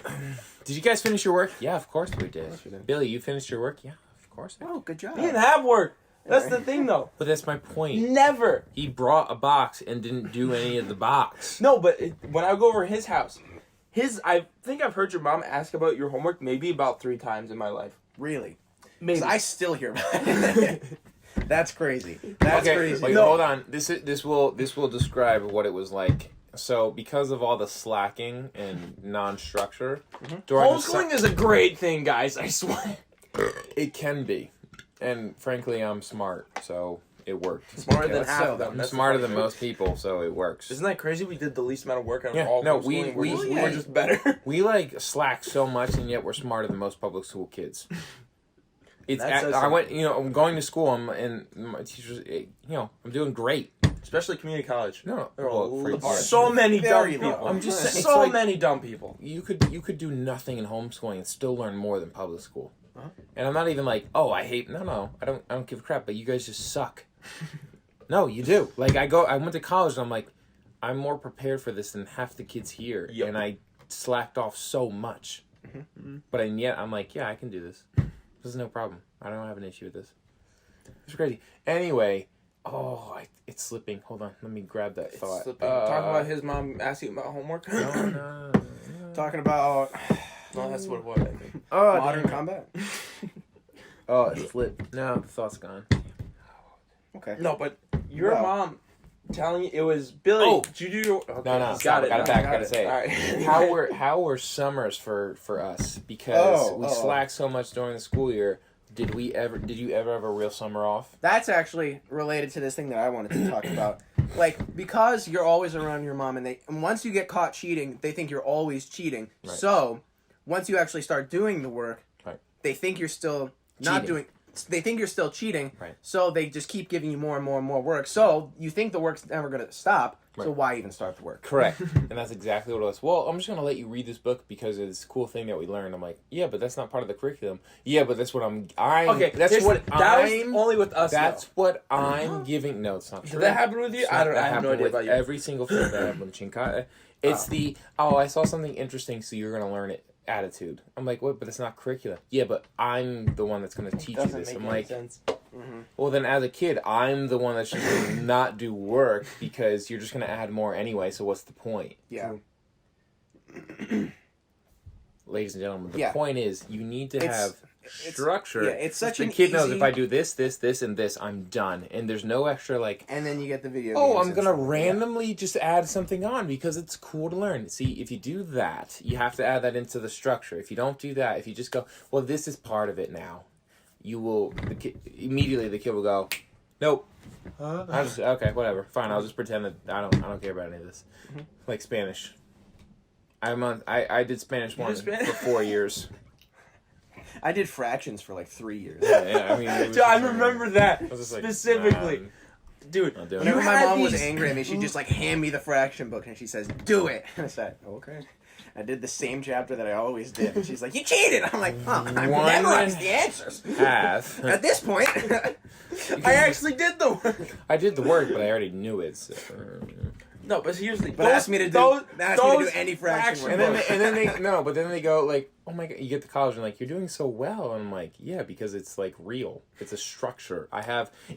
Did you guys finish your work? Yeah, of course we did. Billy, you finished your work? Yeah, of course I did. Oh, good job. He didn't have work. That's the thing, though. But that's my point. Never. He brought a box and didn't do any of the box. No, but when I go over his house, I think I've heard your mom ask about your homework maybe about 3 times in my life. Really? Maybe. 'Cause I still hear about it. That's crazy. That's Okay, crazy. wait, hold on. This will describe what it was like. So, because of all the slacking and non-structure, during the Homeschooling is a great thing, guys. I swear. it can be, and frankly, I'm smart, so it worked. Smarter Okay, than let's half settle of them. down. I'm That's the smarter funny than thing. most people, so it works. Isn't that crazy? We did the least amount of work on Yeah, all no, homeschooling. we- We're just better. We like slack so much, and yet we're smarter than most public school kids. It's That says I went, I'm going to school, and my teachers, I'm doing great. Especially community college. No, There are well, for- so many dumb Very low. people. I'm just saying, it's so like- many dumb people. you could do nothing in homeschooling and still learn more than public school. And I'm not even like, oh, I hate. No, I don't give a crap. But you guys just suck. No, you do. Like I went to college and I'm like, I'm more prepared for this than half the kids here, Yep. and I slacked off so much. But yet I'm like, yeah, I can do this. This is no problem. I don't have an issue with this. It's crazy. Anyway, It's slipping. Hold on. Let me grab that thought. Talking about his mom asking about homework. No. Talking about No, that's what it was. I think. modern combat. Oh, it slipped. No, the thought's gone. Okay. No, but your Wow. mom telling you it was Billy. Oh. Did you do your? Okay, No, got stop, it. got it back. Gotta say it. All right. How were summers for us? Because we slacked so much during the school year. Did you ever have a real summer off? That's actually related to this thing that I wanted to talk about. Like, because you're always around your mom, and once you get caught cheating, they think you're always cheating. Right. So, once you actually start doing the work, Right. they think you're still not Cheating. doing. They think you're still cheating. Right. So they just keep giving you more and more and more work. So you think the work's never going to stop. So Right. why even start the work? Correct. And that's exactly what it was. Well, I'm just going to let you read this book because it's this cool thing that we learned. I'm like, yeah, but that's not part of the curriculum. Yeah, but that's what Okay, that's what that was I'm, only with us. that's though. what I'm giving. No, it's not true. Did that happen with you? I don't. I That have no happened idea with about you. every single thing that happened with Chinka. It's I saw something interesting, so you're going to learn it attitude. I'm like, what? But it's not curriculum. Yeah, but I'm the one that's going to teach you Doesn't this. make I'm any like, sense. well, then as a kid, I'm the one that's just going to not do work because you're just going to add more anyway, so what's the point? Yeah. Ladies and gentlemen, the point is you need to have structure. Yeah, it's such the an kid knows easy- if I do this, and this, I'm done. And there's no extra like, And then you get the video. oh, games I'm and going to stuff. randomly just add something on because it's cool to learn. See, if you do that, you have to add that into the structure. If you don't do that, if you just go, well, this is part of it now, immediately the kid will go, nope. Okay, whatever. Fine, I'll just pretend that I don't care about any of this. Like Spanish. I did Spanish one for 4 years. I did fractions for like 3 years. Yeah, I mean, it was Dude, I just- remember that I was just like, specifically. nah, Dude, I'll do it. Whenever you my had mom was these- angry at me, she'd just like hand me the fraction book and she says, "Do it." And I said, "Okay." I did the same chapter that I always did. And she's like, "You cheated." I'm like, "Oh, I One memorized the answers." half. At this point, I actually did the work. I did the work, but I already knew it. So. No, but seriously, but ask me to do any fraction. And then they go like, oh my god, you get to college and like, you're doing so well. And I'm like, yeah, because it's like real. It's a structure.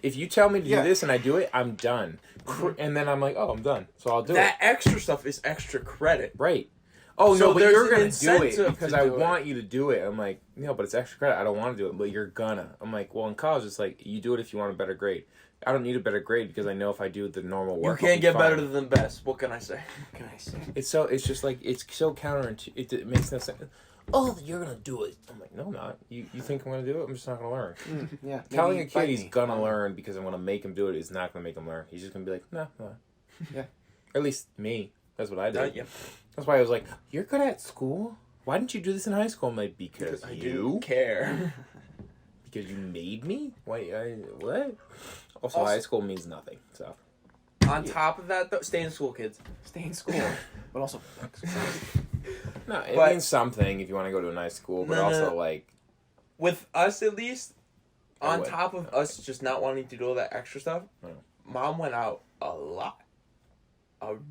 If you tell me to do this and I do it, I'm done. And then I'm like, oh, I'm done. So I'll do it. that extra stuff is extra credit. Right. Oh, So no, but there's you're an going to do it incentive because to I do it. want you to do it. I'm like, no, but it's extra credit. I don't want to do it, but you're gonna. I'm like, well, in college, it's like, you do it if you want a better grade. I don't need a better grade because I know if I do the normal You work, I'll can't be get fine. better than best. What can I say? What can I say? It's just like, it's so counterintuitive. It makes no sense. Oh, you're going to do it. I'm like, no, I'm not. You think I'm going to do it? I'm just not going to learn. Yeah. Telling a maybe kid bite he's me. going to learn because I'm going to make him do it is not going to make him learn. He's just going to be like, no. Yeah. Or at least me. That's what I did. Yeah. That's why I was like, you're good at school? Why didn't you do this in high school? I'm like, because I you? didn't care. Because you made me? Wait, what? Also, high school means nothing, so. On top of that, though, stay in school, kids. Stay in school, but also. No, it But- means something if you want to go to a nice school, but No, no, also, no. like, With us, at least, on would. top of us just not wanting to do all that extra stuff, Oh. Mom went out a lot.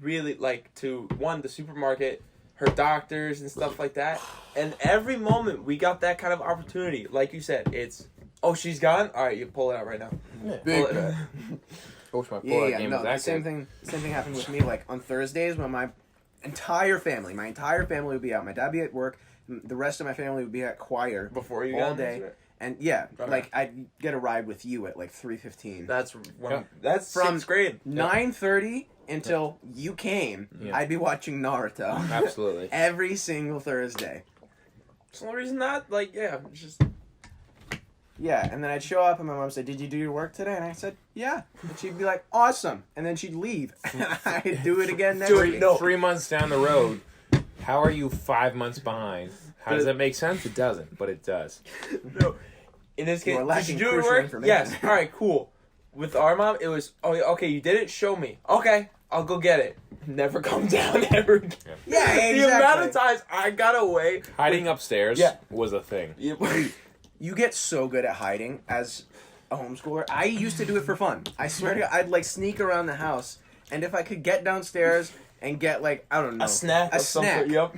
Really, like, to, one, the supermarket, her doctors and stuff like that. And every moment we got that kind of opportunity. Like you said, it's, oh, she's gone? All right, you pull it out right now. yeah. Pull Big it- I wish my Yeah, pull-out yeah, game no, was the that same good. thing happened with me. Like on Thursdays when my entire family would be out. My dad would be at work. The rest of my family would be at choir Before you all got day. into it. And yeah, Okay. like I'd get a ride with you at like 3:15. That's Yeah. that's From 6th grade. 9:30 until you came. Yeah. I'd be watching Naruto Absolutely. every single Thursday. That's the only reason not, like, yeah, it's just, Yeah, and then I'd show up and my mom said, "Did you do your work today?" And I said, "Yeah." And she'd be like, "Awesome." And then she'd leave. I'd do it again next week. No. 3 months down the road, how are you 5 months behind? How does that make sense? It doesn't, but it does. no. In this You case, are did lacking you do your crucial work? information. Yes. All right, cool. With our mom, it was, oh, okay, you did it? Show me. Okay, I'll go get it. Never come down ever again. Yeah, exactly. The amount of times I got away. Hiding upstairs Yeah. was a thing. You get so good at hiding as a homeschooler. I used to do it for fun. I swear to God, I'd like sneak around the house, and if I could get downstairs and get like, I don't know, A snack a of some snack, sort. Yep.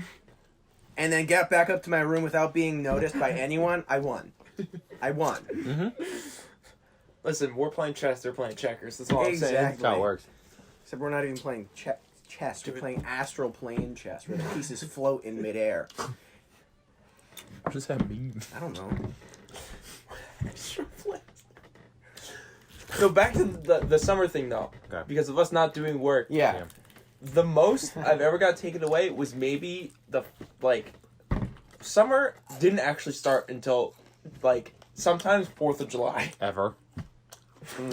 and then get back up to my room without being noticed by anyone, I won. I won. Listen, we're playing chess. They're playing checkers. That's all I'm saying. Exactly. That's how it works. Except we're not even playing chess. We're Dude. playing astral plane chess, where the pieces float in midair. What does that mean? I don't know. So back to the summer thing though, Okay. because of us not doing work. Yeah. The most I've ever got taken away was maybe summer didn't actually start until sometimes 4th of July. Ever.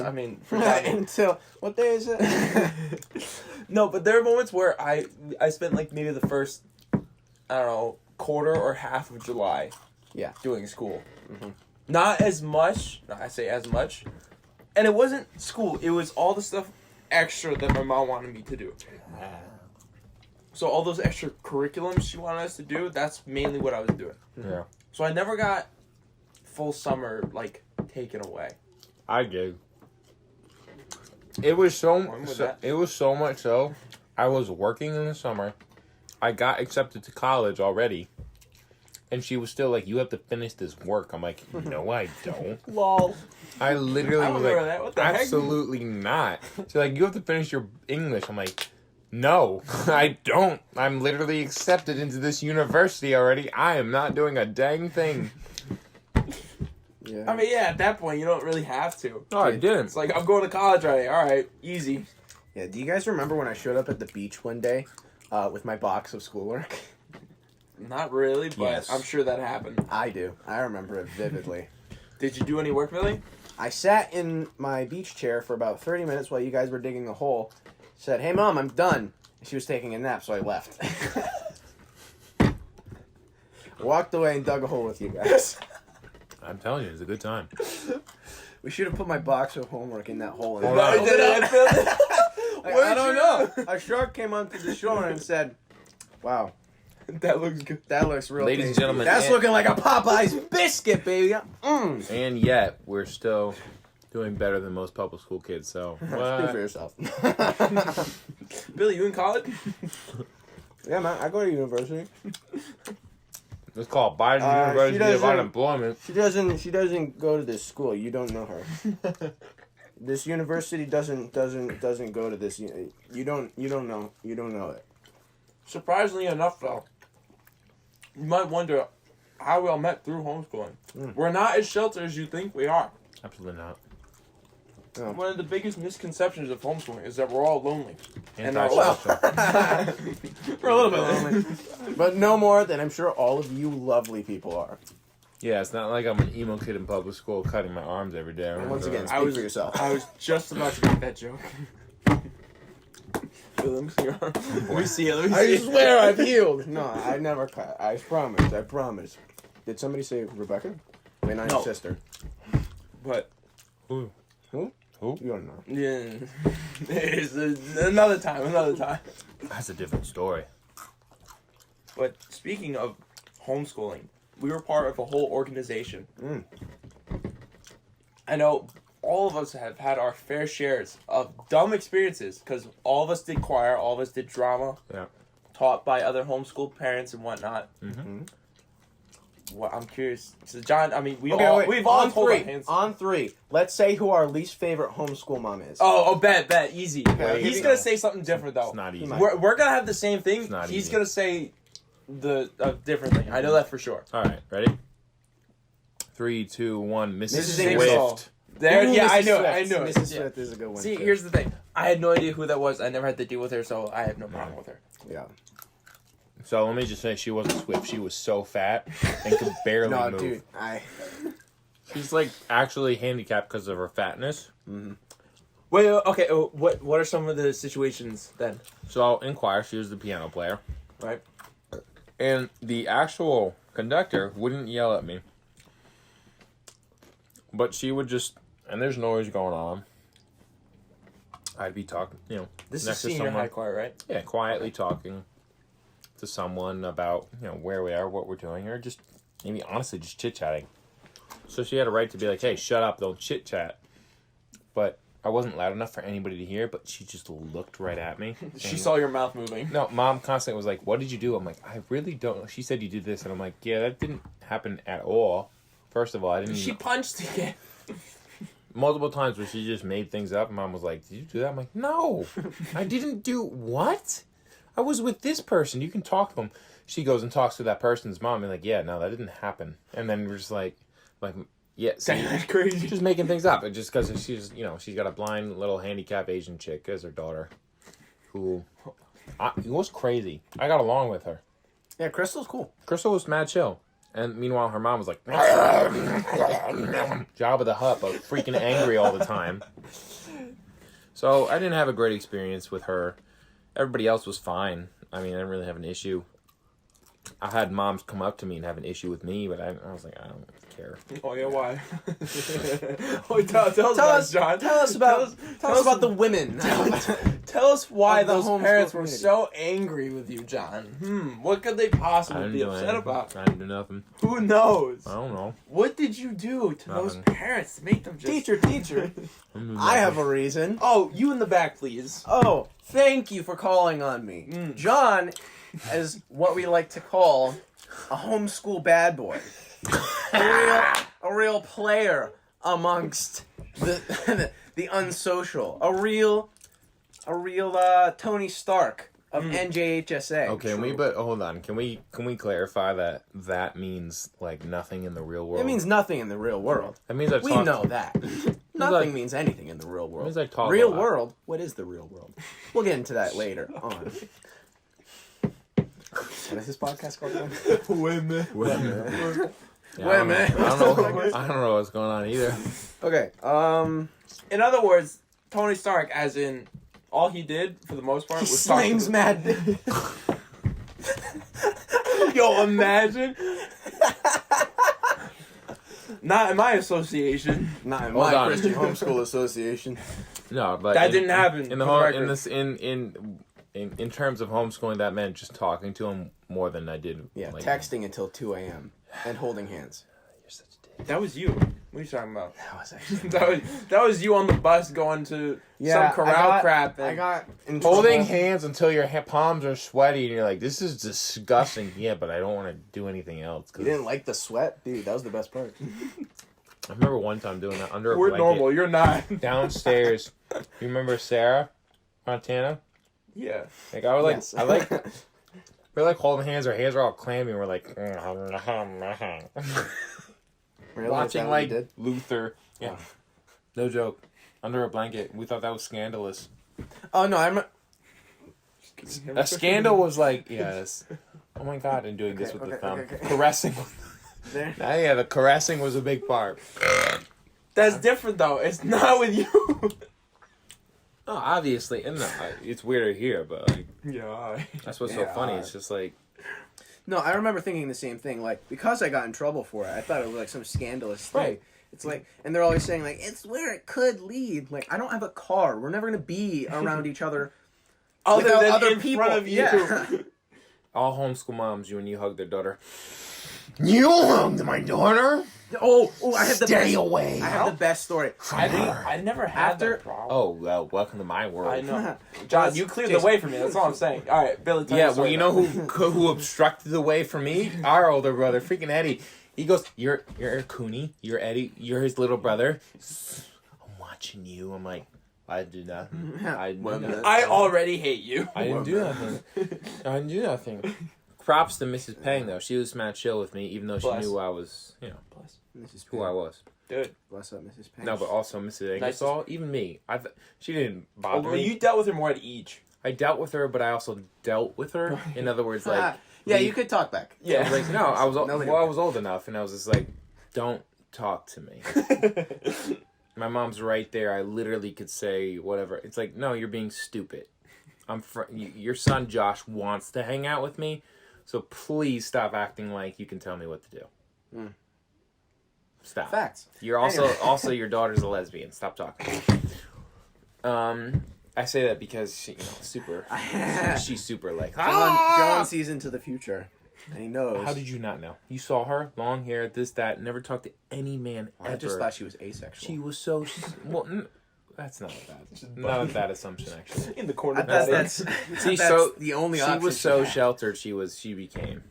I mean, for that- Until what day is it? no, but there are moments where I spent maybe the first, I don't know, quarter or half of July. Yeah. Doing school. Mhm. Not as much. I say as much. And it wasn't school. It was all the stuff extra that my mom wanted me to do. So all those extra curriculums she wanted us to do, that's mainly what I was doing. Yeah. So I never got full summer, taken away. I did. It was When was that? it was so much so. I was working in the summer. I got accepted to college already. And she was still like, you have to finish this work. I'm like, no, I don't. Lol. I literally I was remember like, that. What the heck? absolutely not. She's like, you have to finish your English. I'm like, no, I don't. I'm literally accepted into this university already. I am not doing a dang thing. Yeah. I mean, yeah, at that point, you don't really have to. No, I didn't. It's like, I'm going to college already. All right, easy. Yeah. Do you guys remember when I showed up at the beach one day with my box of schoolwork? Not really, but Yes. I'm sure that happened. I do. I remember it vividly. Did you do any work, Billy? I sat in my beach chair for about 30 minutes while you guys were digging a hole. Said, "Hey, Mom, I'm done." And she was taking a nap, so I left. Walked away and dug a hole with you guys. I'm telling you, it's a good time. We should have put my box of homework in that hole. Hold on. I don't know. A shark came onto the shore and said, "Wow, That looks good. that looks real Ladies and tasty. gentlemen, That's and- looking like a Popeye's biscuit, baby." Mm. And yet, we're still doing better than most public school kids. So, Speak for what? yourself. Billy, you in college? Yeah, man, I go to university. It's called Biden She University of doesn't- Unemployment. She doesn't go to this school. You don't know her. This university doesn't go to this. You don't know it. Surprisingly enough, though, you might wonder how we all met through homeschooling. We're not as sheltered as you think we are. Absolutely not. No. One of the biggest misconceptions of homeschooling is that we're all lonely. And Antisocial. We're a little bit lonely. But no more than I'm sure all of you lovely people are. Yeah, it's not like I'm an emo kid in public school cutting my arms every day. And once again, I speak was- for yourself. I was just about to make that joke. Let me see. Let me see it. Let me see I it. swear I've healed. No, I never cut. I promise. Did somebody say Rebecca? I mean, not No. your sister. But Who? Who? Who? You don't know. yeah, it's another time. That's a different story. But speaking of homeschooling, we were part of a whole organization. Mm. I know all of us have had our fair shares of dumb experiences because all of us did choir, all of us did drama, Yeah. taught by other homeschool parents and whatnot. Mm-hmm. Well, I'm curious. So, John, I mean, we've Okay, all wait. we've all on told our three. hands. On three. Let's say who our least favorite homeschool mom is. Oh, bet, easy. Okay, He's here we gonna go. say something different though. It's not easy. might. We're gonna have the same thing. It's not He's easy. gonna say the different thing. I know that for sure. All right, ready? 3, 2, 1. Mrs. Mrs. Swift. There, Ooh, yeah, I Mrs. knew it. Swift. I knew it. Mrs. Yeah. Swift is a good one. See, too. here's the thing. I had no idea who that was. I never had to deal with her, so I have no problem with her. Yeah. So let me just say, she wasn't Swift. She was so fat and could barely No, move. dude. She's like actually handicapped because of her fatness. Wait, okay. What are some of the situations then? So in choir, she was the piano player, Right. and the actual conductor wouldn't yell at me, but she would just, and there's noise going on. I'd be talking, This next is to senior someone. high choir, right? Yeah, quietly talking to someone about, where we are, what we're doing, or just maybe honestly just chit-chatting. So she had a right to be like, hey, shut up, don't chit-chat. But I wasn't loud enough for anybody to hear, but she just looked right at me. She And- saw your mouth moving. No, Mom constantly was like, what did you do? I'm like, I really don't know. She said you did this, and I'm like, yeah, that didn't happen at all. First of all, I didn't She even... punched again. multiple times where she just made things up. And Mom was like, "Did you do that?" I'm like, "No, I didn't do what? I was with this person. You can talk to them." She goes and talks to that person's mom and like, "Yeah, no, that didn't happen." And then we're just like, yeah, see, That's crazy. just making things up. Just because she's, she's got a blind little handicapped Asian chick as her daughter, who, it was crazy. I got along with her. Yeah, Crystal's cool. Crystal was mad chill. And meanwhile, her mom was like, Jabba the Hutt, but freaking angry all the time. So I didn't have a great experience with her. Everybody else was fine. I mean, I didn't really have an issue. I had moms come up to me and have an issue with me, but I was like, I don't care. Oh yeah, why? Tell us, John. Tell us about the women. Tell us why Of the those homeschool parents were community. so angry with you, John. What could they I possibly didn't be do upset anything. about? I didn't do nothing. Who knows? I don't know. What did you do to those Nothing. parents to make them just... Teacher. I didn't do I have nothing. a reason. Oh, you in the back, please. Oh, thank you for calling on me. John is what we like to call a homeschool bad boy. A real player amongst the unsocial. A real Tony Stark of NJHSA. Okay, but hold on. Can we clarify that means like nothing in the real world? It means nothing in the real world. That means I We talked- know that. Nothing means anything in the real world. means I talk Real a lot. world? What is the real world? We'll get into that later on. What is this podcast called again? Women. Yeah, Wait a minute. I don't know what's going on either. Okay. In other words, Tony Stark, as in, all he did, for the most part, He was slings mad. Yo, imagine. Not in my association. Not in Hold my on. Christian Homeschool Association. No, but That didn't happen. in the for whole record. in this in terms of homeschooling. That meant just talking to him more than I did. Yeah, like, texting until 2 a.m. and holding hands. You're such a dick. That was you. What are you talking about? That was actually that was you on the bus going to some corral crap. And I got in Holding trouble. hands until your palms are sweaty and you're like, this is disgusting. Yeah, but I don't want to do anything else. You didn't like the sweat, dude. That was the best part. I remember one time doing that under a We're blanket normal. You're not. downstairs. You remember Sarah Montana? Yeah. Like I was like, Yes. I like. We're like holding hands. Our hands are all clammy. And we're like Really? Is watching that what like you did? Luther. Yeah, no joke. Under a blanket. We thought that was scandalous. Oh no, I'm. A scandal was like, yes. Oh my god! And doing this with the thumb, caressing. There. Yeah, the caressing was a big part. That's different though. It's not with you. Oh, obviously, and no, it's weirder here, but like Yeah. that's what's so funny. It's just like No, I remember thinking the same thing. Like, because I got in trouble for it, I thought it was like some scandalous thing. Right. It's like, and they're always saying like, it's where it could lead. Like, I don't have a car. We're never gonna be around each other. Other without than other in people. front of you. Yeah. all homeschool moms. You and you hug their daughter. You hugged my daughter. Oh, I have the Stay best. away. I have the best story. I never had After- that problem. Oh well, welcome to my world. I know. John, you cleared the Jason. way for me. That's all I'm saying. All right, Billy. Tell Yeah, your well, story you now. know who obstructed the way for me? Our older brother, freaking Eddie. He goes, "You're Cooney. You're Eddie. You're his little brother. I'm watching you." I'm like, I did nothing. I did nothing. I already hate you. I didn't do nothing. I didn't do nothing. Props to Mrs. Pang though. She was mad chill with me, even though she Bless. knew I was, Mrs. who I was. Dude. Bless up, Mrs. Payne. No, but also Mrs. Ingersoll, even me. She didn't bother Well, me. you dealt with her more at each. I dealt with her, but I also dealt with her. In other words, like yeah, you could talk back. I was like, no, I was Nobody- I was old enough, and I was just like, don't talk to me. My mom's right there. I literally could say whatever. It's like, no, you're being stupid. Your son Josh wants to hang out with me, so please stop acting like you can tell me what to do. Stop. Facts. You're also Anyway. also your daughter's a lesbian. Stop talking. I say that because she, super. She's super like. John sees into the future, and he knows. How did you not know? You saw her, long hair, this, that. Never talked to any man ever. I just thought she was asexual. She was so. Well, that's not a bad assumption actually. In the corner. I thought that's See, that's so the only she option was so had. sheltered. She became.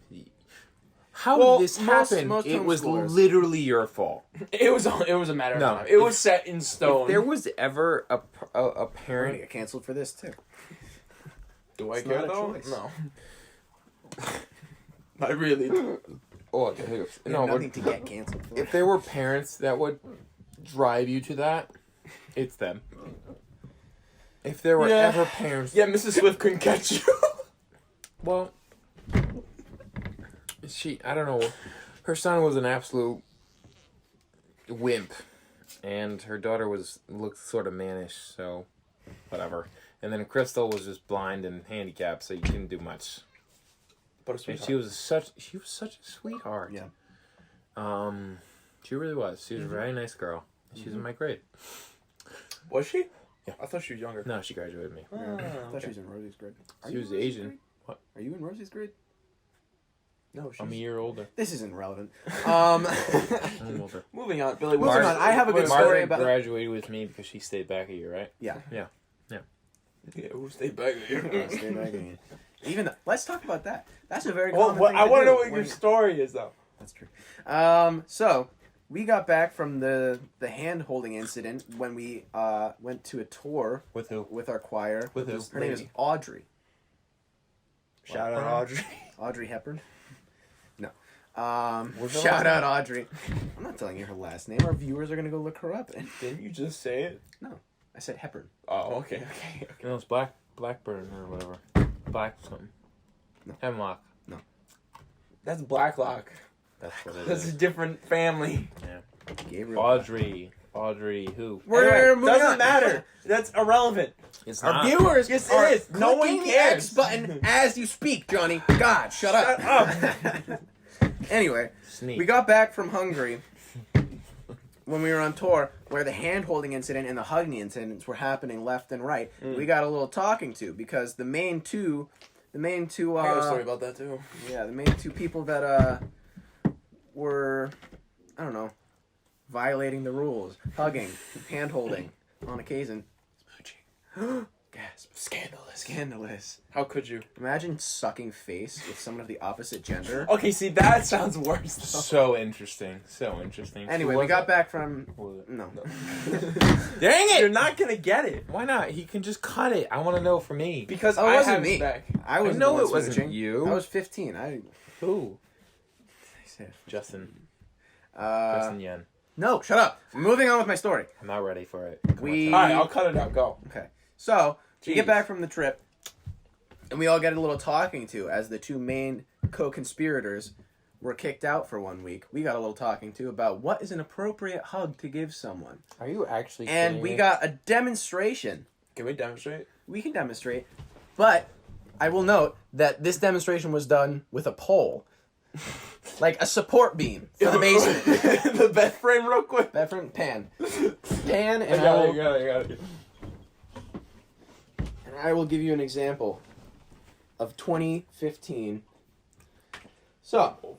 How Well, did this most happen? It was homeschoolers- literally your fault. It was a matter of No, time. It was set in stone. If there was ever a We're gonna parent, get canceled for this too. Do I It's care not a though? choice. No. I really do. oh, the hiccups. We No, have but nothing to get canceled for. if there were parents that would drive you to that, it's them. If there were Yeah. ever parents, Yeah, Mrs. Swift couldn't catch you. well, I don't know. Her son was an absolute wimp, and her daughter looked sort of mannish, so whatever. And then Crystal was just blind and handicapped, so you couldn't do much. But And she was such a sweetheart. Yeah. She really was. She was a very nice girl. She was in my grade. Was she? Yeah. I thought she was younger. No, she graduated me. I thought she was in Rosie's grade. Are She you was in Rosie's Asian. grade? What? Are you in Rosie's grade? No, she's... I'm a year older. This isn't relevant. I'm older. Moving on, Billy. Moving what's- on, I have a good what- story Margaret about- graduated with me because she stayed back a year, right? Yeah. Yeah, who stayed back here? Stay back again. Even let's talk about that. That's a very Well, common thing I to want to do know what your when- story is, though. That's true. So we got back from the hand holding incident when we went to a tour With who? with our choir. With who? Her name is Audrey. Shout out Audrey. Audrey Hepburn. No. What's her Shout last out Audrey. I'm not telling you her last name. Our viewers are gonna go look her up. Didn't you just say it? I said Hepburn. Oh, okay. No, it's Blackburn or whatever. Black something. No. Hemlock. That's Blacklock. That's what it That's a is. different family. Gabriel. Audrey who? We're Anyway, moving doesn't on. matter. That's irrelevant. It's Our not. viewers Yes, are it is. No one clicking the cares. X button as you speak, Johnny. God, shut up. Anyway, Sneak. we got back from Hungary when we were on tour, where the hand-holding incident and the hugging incidents were happening left and right. We got a little talking to because the main two. I got a story about that, too. Yeah, the main two people that were, I don't know, violating the rules, hugging, hand-holding on occasion. Smooching. Gasp. Scandalous. How could you? Imagine sucking face with someone of the opposite gender. Okay, see, that sounds worse, though. So interesting. So interesting. Anyway, Who we was got it? back from... Who was it? No. Dang it! You're not going to get it. Why not? He can just cut it. I want to know for me. Because Oh, it I wasn't have me. back. I was know the one it wasn't smooching. you. I was 15. Who? said... Justin. Uh, Justin Yen. no, shut up. Moving on with my story. I'm not ready for it. We... All right, I'll cut it out. Go. Okay. So, we get Jeez. back from the trip, and we all get a little talking to as the two main co-conspirators were kicked out for 1 week. We got a little talking to about what is an appropriate hug to give someone. Are you actually And kidding we me? got a demonstration. Can we demonstrate? We can demonstrate, but I will note that this demonstration was done with a pole. Like a support beam for the basement. The bed frame real quick. That from Pan. Pan, I and got it. I will give you an example of 2015. So,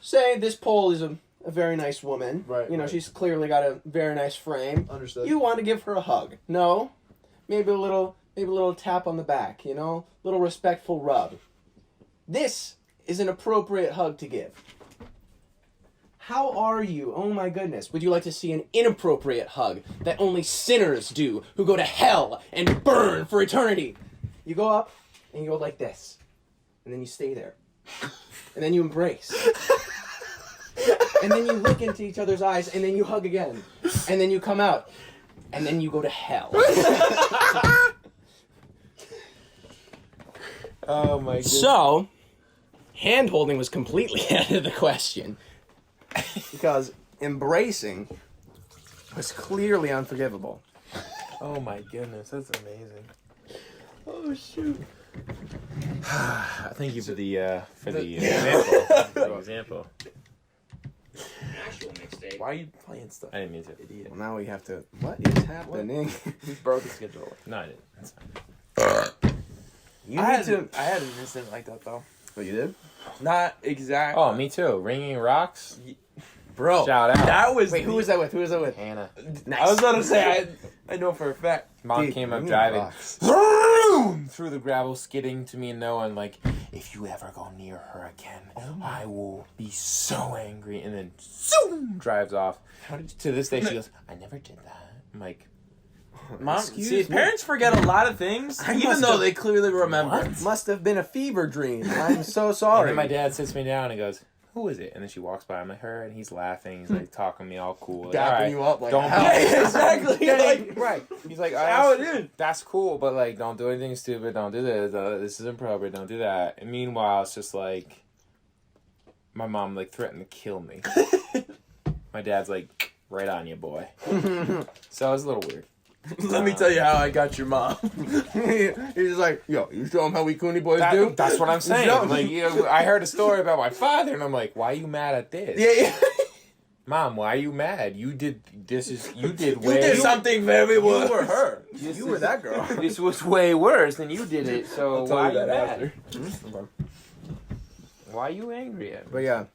say this pole is a very nice woman. Right, You know, right. she's clearly got a very nice frame. Understood. You want to give her a hug. No. Maybe a little tap on the back, you know? Little respectful rub. This is an appropriate hug to give. How are you? Oh my goodness. Would you like to see an inappropriate hug that only sinners do, who go to hell and burn for eternity? You go up and you go like this. And then you stay there. And then you embrace. And then you look into each other's eyes and then you hug again. And then you come out. And then you go to hell. Oh my god. So, hand holding was completely out of the question. Because embracing was clearly unforgivable. Oh my goodness, that's amazing. Oh shoot. Thank you for the example. For the example. Actual mixtape. Why are you playing stuff? I didn't mean to. Idiot. Well, now we have to... What is happening? We broke the schedule. No, I didn't. That's fine. You I need had, to... I had an incident like that though. Oh, you did? Not exactly. Oh, me too. Ringing Rocks. Bro. Shout out. That was. Wait, who was that with? Who was that with? Hannah. Nice. I was gonna say I know for a fact. Mom Dude, came up Ringing driving Rocks. vroom, through the gravel, skidding to me and Noah, and like, if you ever go near her again, I will be so angry. And then zoom, drives off. To this day, she goes, I never did that. I'm like, Mom, Excuse see, me? parents forget a lot of things, I even must though have- they clearly remember. Must have been a fever dream. I'm so and sorry. then my dad sits me down and goes, who is it? And then she walks by, I'm like, her, and he's laughing. He's like talking to me all cool. Like, all dapping right, you up like, don't "How?" Yeah, exactly. Like, right. He's like, how it that's, is. that's cool, but like, don't do anything stupid. Don't do this. This is inappropriate. Don't do that. And meanwhile, it's just like, my mom like threatened to kill me. My dad's like, right on you, boy. So it was a little weird. Let me tell you how I got your mom. He's like, yo, you show him how we Cooney boys do? That's what I'm saying. No. Like, you know, I heard a story about my father, and I'm like, why are you mad at this? Yeah. Mom, why are you mad? You did You way did something very You worse. were her. You were that girl. This was way worse than you did it. So I'll tell why you are you that mad? after. Why are you angry at me? But yeah,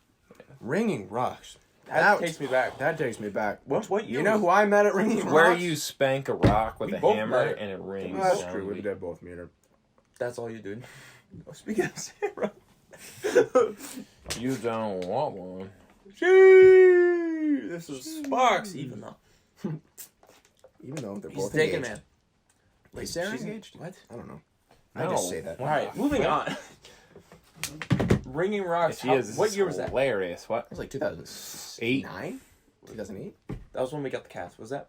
ringing rocks. That takes me back. That takes me back. What year? You know who I met at ringing Where rocks? you spank a rock with We a both hammer met. and it rings. Well, that's soundly. true. We did both meet her. That's all you did. Oh, speaking of Sarah. You don't want one. Gee, this is Sparks, even though. Even though they're He's both taken, engaged. man. Wait, Sarah She's engaged? What? I don't know. I No. just say that. All right, moving on. Ringing Rocks. She is. What year was that? Hilarious. What? It was like 2009? 2008? That was when we got the cast. Was that?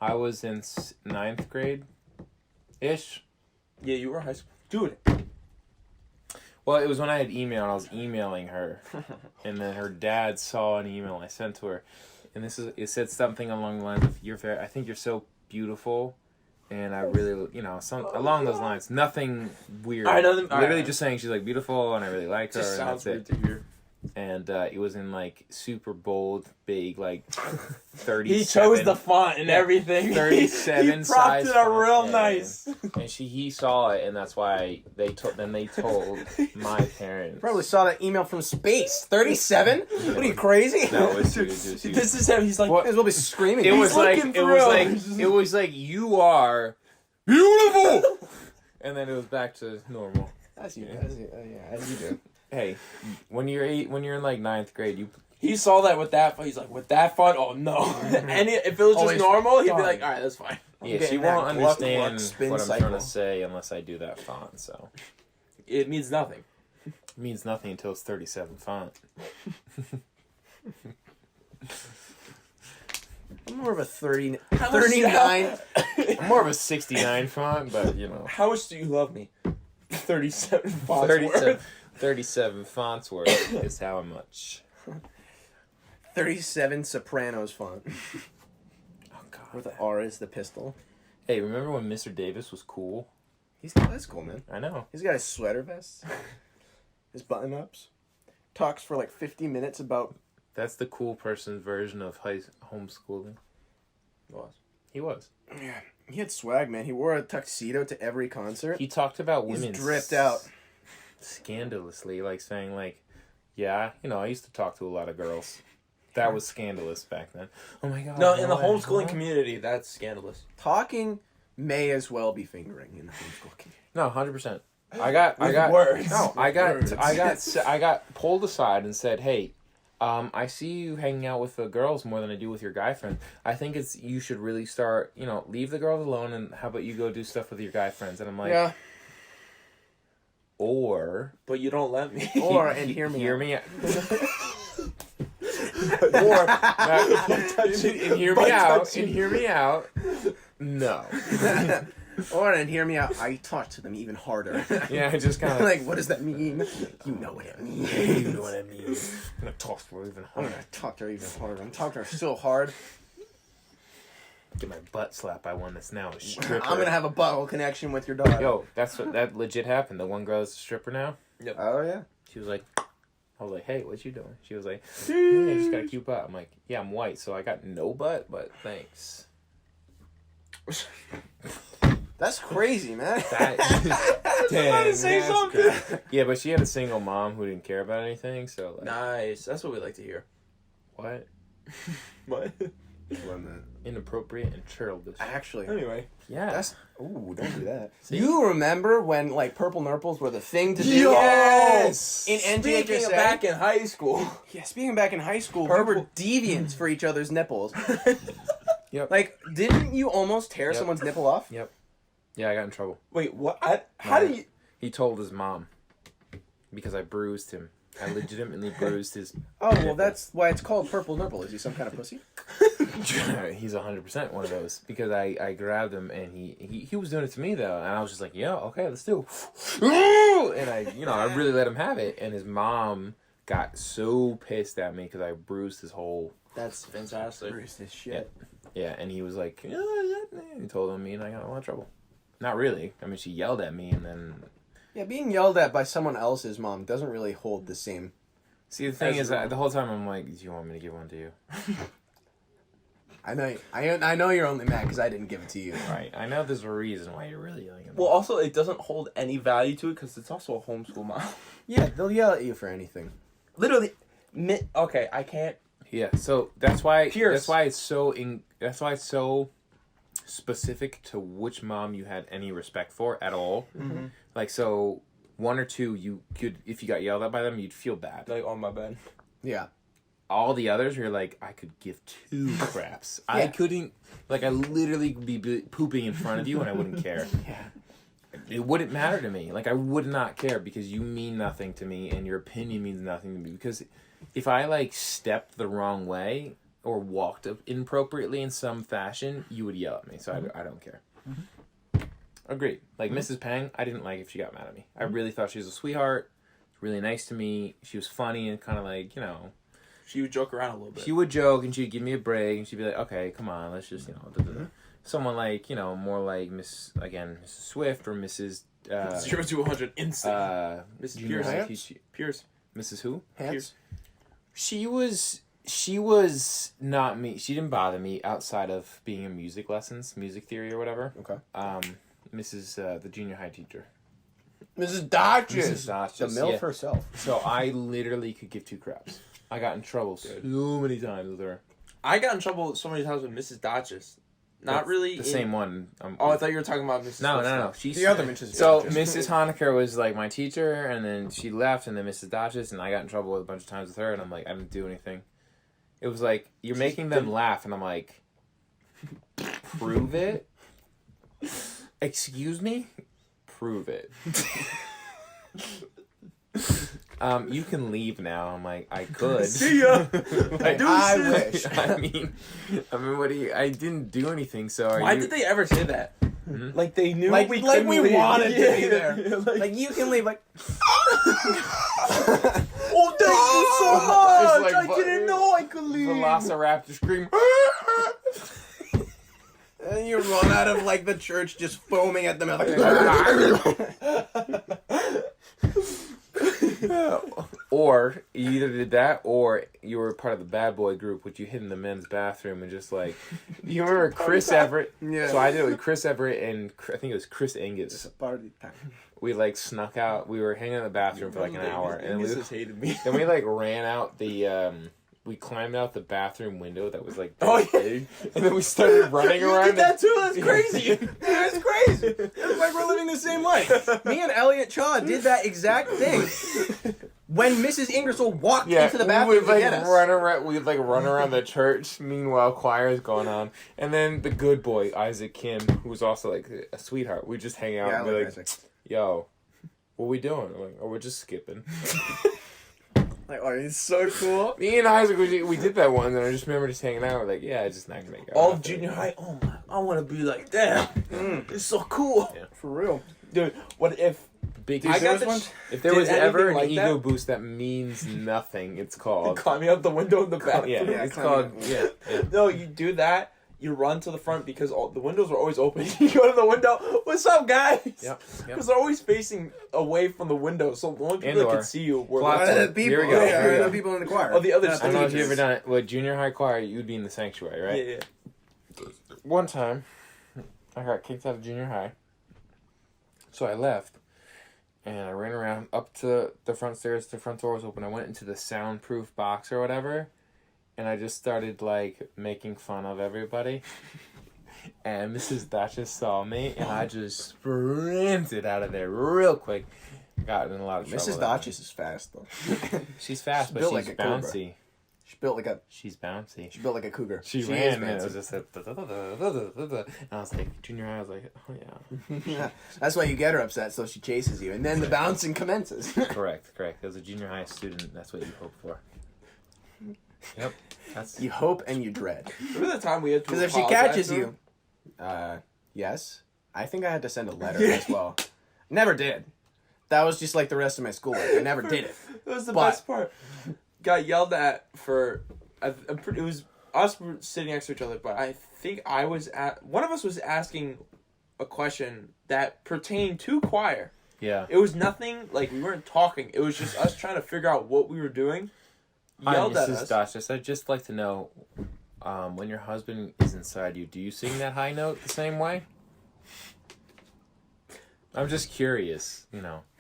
I was in ninth grade, ish. Yeah, you were in high school. Dude. Well, it was when I had email. I was emailing her, and then her dad saw an email I sent to her, and it said something along the lines of I think you're so beautiful, and I really, some along those lines. Nothing weird. Literally just saying she's like beautiful, and I really like her. Just and sounds that's weird it. to hear. And it was in like super bold, big, like 37. He chose the font and everything. 37 He propped size it up font. real Yeah, nice. And he saw it, and that's why they told my parents. Probably saw that email from space. 37? What are you, crazy? No, it was huge. It was huge. This is him. He's like, Might as well be screaming. It was like looking it was like you are beautiful, and then it was back to normal. As you do. Hey, when you're in like ninth grade, he saw that with that font. He's like, with that font? Oh, no. And if it was just Always normal, he'd be fine. like, all right, that's fine. yeah, getting she won't that gluck, understand gluck spin what I'm cycle. trying to say unless I do that font. So It means nothing. it means nothing until it's 37 font. I'm more of a 30, How much- 39. I'm more of a 69 font, but How much do you love me? 37 fonts 37, worth. 37 fonts worth is how much. 37 Sopranos font. Oh God. Where the R is the pistol. Hey, remember when Mr. Davis was cool? That's cool, man. I know. He's got his sweater vest, his button-ups. Talks for like 50 minutes about... That's the cool person's version of homeschooling. He was. Yeah, he had swag, man. He wore a tuxedo to every concert. He talked about He's women dripped out. scandalously, like saying like, yeah, I used to talk to a lot of girls. That was scandalous back then. Oh my God. No, in the what? homeschooling Huh? community, that's scandalous. Talking may as well be fingering in the homeschool community. No, 100%. I got words. No, I Words. got pulled aside and said, "Hey, I see you hanging out with the girls more than I do with your guy friends. I think you should really start, leave the girls alone, and how about you go do stuff with your guy friends?" And I'm like, Yeah. Or But you don't let me. Or, and hear me hear out. me out. Or and hear me out. And hear me out. No. Or, and hear me out, I talk to them even harder. Yeah, I just kind of Like, what does that mean? You know what it means. You know what I mean? I'm gonna talk to her even I'm harder. gonna talk to her even harder. I'm talking to her so hard. Get my butt slapped by one that's now a stripper. I'm gonna have a butthole connection with your daughter. Yo, that legit happened. The one girl's a stripper now. Oh, yeah? She was like, I was like, hey, what you doing? She was like, hey, I just got a cute butt. I'm like, yeah, I'm white, so I got no butt, but thanks. That's crazy, man. That, trying to say that's something. crazy. Yeah, but she had a single mom who didn't care about anything, so like, Nice. That's what we like to hear. what? What? When that. Inappropriate and childish. Actually, Anyway. Yeah. that's don't do that. See? You remember when like purple nurples were the thing to do? Yes! In Speaking NGHSA? of back in high school. Yeah, speaking back in high school, we Purple- were deviants for each other's nipples. Yep. Like, didn't you almost tear Yep. someone's nipple off? Yep. Yeah, I got in trouble. Wait, what? How do you... He told his mom because I bruised him. I legitimately bruised his. Oh, well, that's why it's called purple nipple. Is he some kind of pussy? He's 100% one of those because I grabbed him and he was doing it to me though, and I was just like, yeah, okay, let's do it. And I really let him have it, and his mom got so pissed at me because I bruised his whole. That's fantastic. Bruce, this shit. Yeah, and he was like, yeah, he told on me, and I got in a lot of trouble. Not really. I mean, she yelled at me, and then. Yeah, being yelled at by someone else's mom doesn't really hold the same. See, the thing As is, that the whole time I'm like, do you want me to give one to you? I know you're only mad because I didn't give it to you. Right. I know there's a reason why you're really yelling at me. Well, also, it doesn't hold any value to it because it's also a homeschool mom. Yeah, they'll yell at you for anything. Literally. Okay, I can't... Yeah, so that's why Pierce. that's why it's so specific to which mom you had any respect for at all. Mm-hmm. Like, so one or two you could, if you got yelled at by them, you'd feel bad. Like, on my bed. Yeah. All the others you're like, I could give two craps. I couldn't, like, I literally could be pooping in front of you and I wouldn't care. Yeah. It wouldn't matter to me. Like, I would not care because you mean nothing to me and your opinion means nothing to me. Because if I, like, stepped the wrong way or walked inappropriately in some fashion, you would yell at me. So I don't care. Mm-hmm. Agreed. Like, Mrs. Pang, I didn't like if she got mad at me. I really thought she was a sweetheart. Really nice to me. She was funny and kind of like, She would joke around a little bit. she would joke and she'd give me a break and she'd be like, okay, come on, let's just, Someone like, more like Mrs. Swift or Mrs. 0 to 100 instant. Mrs. Pierce. Hance? Pierce. Mrs. Who? Hands? She was not me. She didn't bother me outside of being in music lessons, music theory or whatever. Okay. Mrs. The junior high teacher. Mrs. Dodges. Mrs. Dodges, The MILF yeah. herself. So I literally could give two craps. I got in trouble so many times with her. I got in trouble so many times with Mrs. Dodges. Not That's really. the same one. Oh, I thought you were talking about Mrs. No. Swift. The other Mrs. So Dodges. Mrs. Honecker was like my teacher, and then she left, and then Mrs. Dodges, and I got in trouble a bunch of times with her, and I'm like, I didn't do anything. It was like, you're making them laugh, and I'm like, prove it? Excuse me? Prove it. You can leave now. I'm like, I could. See ya. Like, I wish. I mean, what do you? I didn't do anything. So Why did they ever say that? Mhm. Like they knew Like we we couldn't leave. wanted to be Yeah, there. yeah, Like, you can leave, like... Oh, thank you so much! It's like I didn't know I could leave. Velociraptor scream. And you run out of, like, the church just foaming at the mouth. Or you either did that, or you were part of the bad boy group, which you hid in the men's bathroom and just like, you remember Chris Everett? Yeah. So I did it with Chris Everett and I think it was Chris Angus. Party time. We like snuck out. We were hanging in the bathroom for like an hour, and we just hated me. then we like ran out the. We climbed out the bathroom window that was like Oh, this yeah. big, and then we started running You around. did that too? That's crazy. That's crazy. It's like we're living the same life. Me and Elliot Chaw did that exact thing. When Mrs. Ingersoll walked into the bathroom we would to like get us. run around. We'd like run around the church. Meanwhile, choir is going on, and then the good boy Isaac Kim, who was also like a sweetheart, we just hang out Yeah, I and be like like, Isaac. "Yo, what we doing?" I'm like, "Oh, we're just skipping." Like, oh, he's so cool. Me and Isaac, we did that one, and I just remember just hanging out. We're like, "Yeah, just not gonna go." All after junior it. high. Oh my! I want to be like damn. It's so cool. Yeah. For real. Dude, what if Big. I got this one? If there Did was ever an anything like ego that? boost that means nothing, it's called. climbing out the window in the bathroom? Yeah, Yeah, it's climbing called. Yeah, yeah. No, you do that. You run to the front because all the windows are always open. You go to the window. What's up, guys? Yep. Because they're always facing away from the window, so the only people that And/or can see you were plot like, twist. People, Here we go, yeah, here we go. the people in the choir. Oh, the other Not I don't know if you teachers. ever done it. With junior high choir, you'd be in the sanctuary, right? yeah, yeah. One time, I got kicked out of junior high, so I left, and I ran around up to the front stairs. The front door was open. I went into the soundproof box or whatever, and I just started like making fun of everybody. And Mrs. Duchess saw me, and I just sprinted out of there real quick. Got in a lot of trouble. Mrs. Duchess is fast though. She's fast, but built she's like a cobra. bouncy. She's built like a a cougar. She ran, and it was just like, and I was like, junior high, I was like, oh yeah. Yeah. That's why you get her upset, so she chases you, and then the bouncing commences. Correct. As a junior high student, that's what you hope for. Yep. That's You hope and you dread. Remember the time we had to Because if she apologize catches to you, her? yes, I think I had to send a letter as well. Never did. That was just like the rest of my schoolwork. I never did it. That was the But- best part. Got yelled at for. It was us sitting next to each other, but I think one of us was asking a question that pertained to choir. yeah. It was nothing like we weren't talking. It was just us trying to figure out what we were doing. Hi, Yelled at Mrs. us. Duchess. I'd just like to know, when your husband is inside you, do you sing that high note the same way? I'm just curious,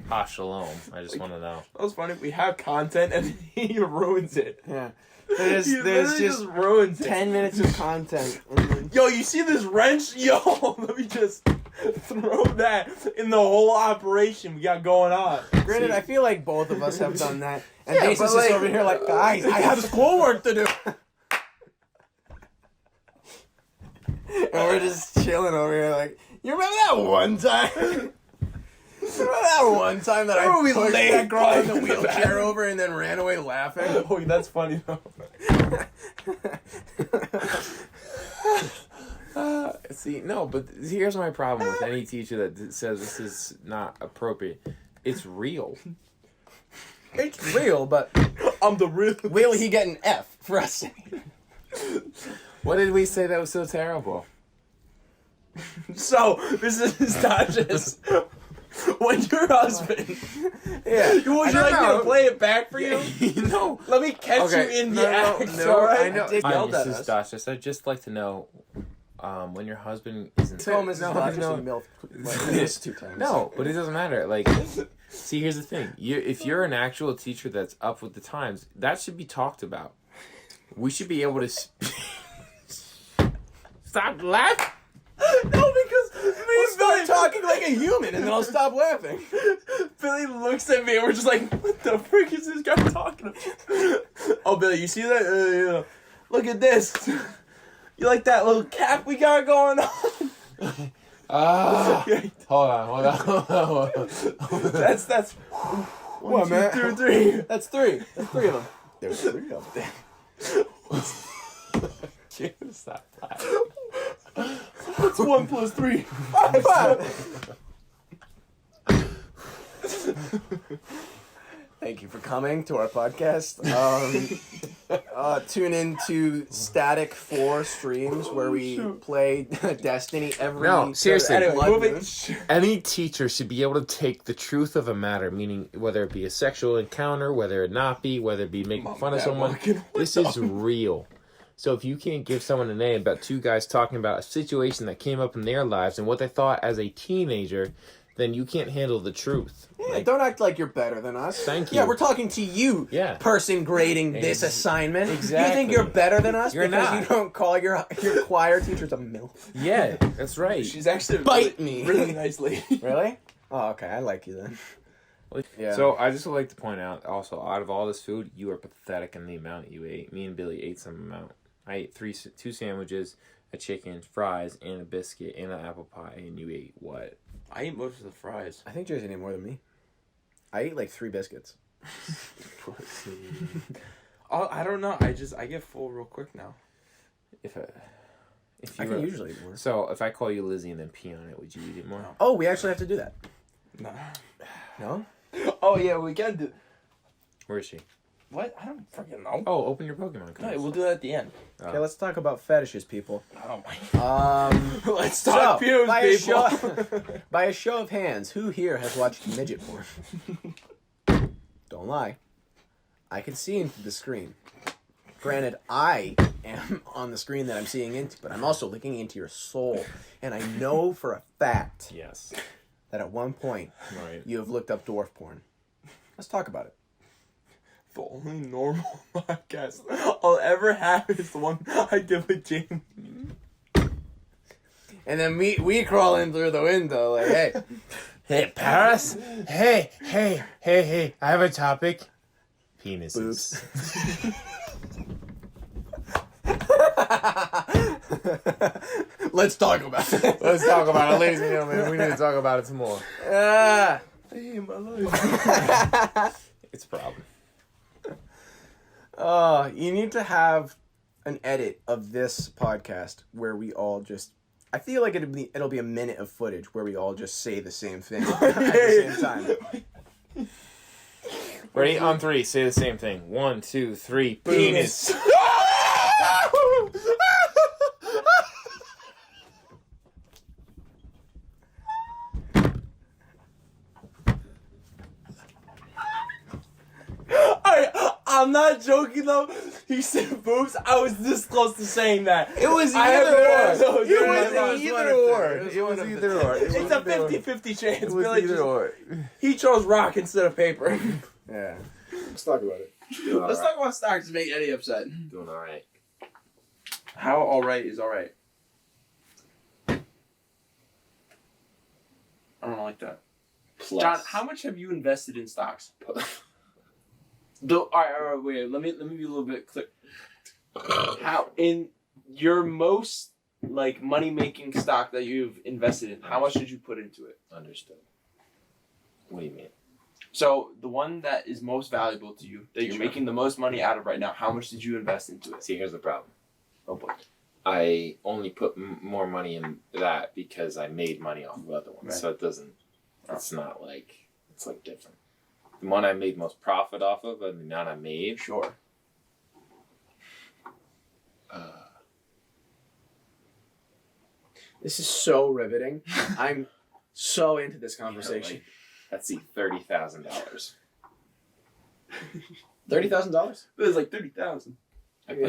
Ha shalom. I just want to know. That was funny. We have content and he ruins it. Yeah. He There's literally just ruins it. 10 minutes of content. Yo, you see this wrench? Yo, let me just throw that in the whole operation we got going on. Granted, I feel like both of us have done that. And Yeah, Jason's but, just like- over here like, guys, I have schoolwork to do. And we're just chilling over here like, you remember that one time? Remember that one time that Remember I we pushed laid that girl in the in the wheelchair bathroom? over and then ran away laughing? Oh, that's funny though. See, no, but here's my problem with any teacher that says this is not appropriate. It's real. It's real, but I'm the real. will he get an F for us saying? What did we say that was so terrible? So, this is not just when your husband. Yeah. Would you like me to play it back for you? No. Let me catch Okay, you in the no, act, no, alright? I know. Did Hi, yelled at Mrs. us. Duchess. I'd just like to know, when your husband is inside. Tell Mrs. Dodgers no. and milk like this 2 times. No, but it doesn't matter. Like, see, here's the thing. If you're an actual teacher that's up with the times, that should be talked about. We should be able to... Stop laughing! No, because me We'll and start Billy talking like a human and then I'll stop laughing. Billy looks at me and we're just like, what the frick is this guy talking about? Oh, Billy, you see that? Yeah. Look at this. You like that little cap we got going on? Hold on. That's What, man? 2, 3. That's 3. That's 3 of them. There's 3 of them. Stop laughing. What's 1 plus 3? 5. Thank you for coming to our podcast. Tune in to Static 4 streams where we play Destiny every... No, seriously. Anyway, blood moving. moon. Any teacher should be able to take the truth of a matter, meaning whether it be a sexual encounter, whether it not be, whether it be making Mom fun and of Dad someone. walking. This is real. So if you can't give someone a name about 2 guys talking about a situation that came up in their lives and what they thought as a teenager, then you can't handle the truth. Yeah, don't act like you're better than us. Thank Yeah, you. we're talking to you, Yeah. person grading this assignment. Exactly. You think you're better than us You're because not. you don't call your choir teachers a MILF? Yeah, that's right. She's actually a Bite really, me. really nice lady. Really? Oh, okay. I like you then. Yeah. So I just would like to point out also, out of all this food, you are pathetic in the amount you ate. Me and Billy ate some amount. I ate 2 sandwiches, a chicken, fries, and a biscuit, and an apple pie, and you ate what? I ate most of the fries. I think Jason ate more than me. I ate like 3 biscuits. I don't know. I get full real quick now. If I you can were- usually eat more. So if I call you Lizzie and then pee on it, would you eat it more? No. Oh, we actually have to do that. No. No? Oh yeah, we can do. Where is she? What? I don't freaking know. Oh, open your Pokemon cards. No, we'll do that at the end. Okay, let's talk about fetishes, people. Oh my. Let's talk So, pubes, by people. by a show of hands, who here has watched midget porn? Don't lie. I can see into the screen. Granted, I am on the screen that I'm seeing into, but I'm also looking into your soul. And I know for a fact Yes. that at one point Right. you have looked up dwarf porn. Let's talk about it. The only normal podcast I'll ever have is the one I did with Jamie. And then we crawl in through the window like, hey. Hey, Paris. Hey. I have a topic. Penises. Let's talk about it. Let's talk about it, ladies and gentlemen. We need to talk about it some more. Ah. I hate my life. It's a problem. You need to have an edit of this podcast where we all just. I feel like it'll be a minute of footage where we all just say the same thing at the same time. Ready? On 3, say the same thing. 1, 2, 3. Penis. I'm not joking though. He said boobs. I was this close to saying that. It was I have either no- or. It was either or. It's a 50-50 chance. It was Billy either just, or. he chose rock instead of paper. Yeah. Let's talk about it. Let's talk about stocks to make Eddie upset. Doing all right. How alright is alright? I don't like that. Plus. John, how much have you invested in stocks? All right, wait. Let me be a little bit clear. How in your most like money making stock that you've invested in? How much did you put into it? Understood. What do you mean? So the one that is most valuable to you, that you're making the most money out of right now, how much did you invest into it? See, here's the problem. Oh boy. I only put more money in that because I made money off of other ones. Right. So it doesn't. It's not like it's like different. The one I made most profit off of, and the one I made. Sure. This is so riveting. I'm so into this conversation. Let's see, $30,000. $30,000? It was like 30,000.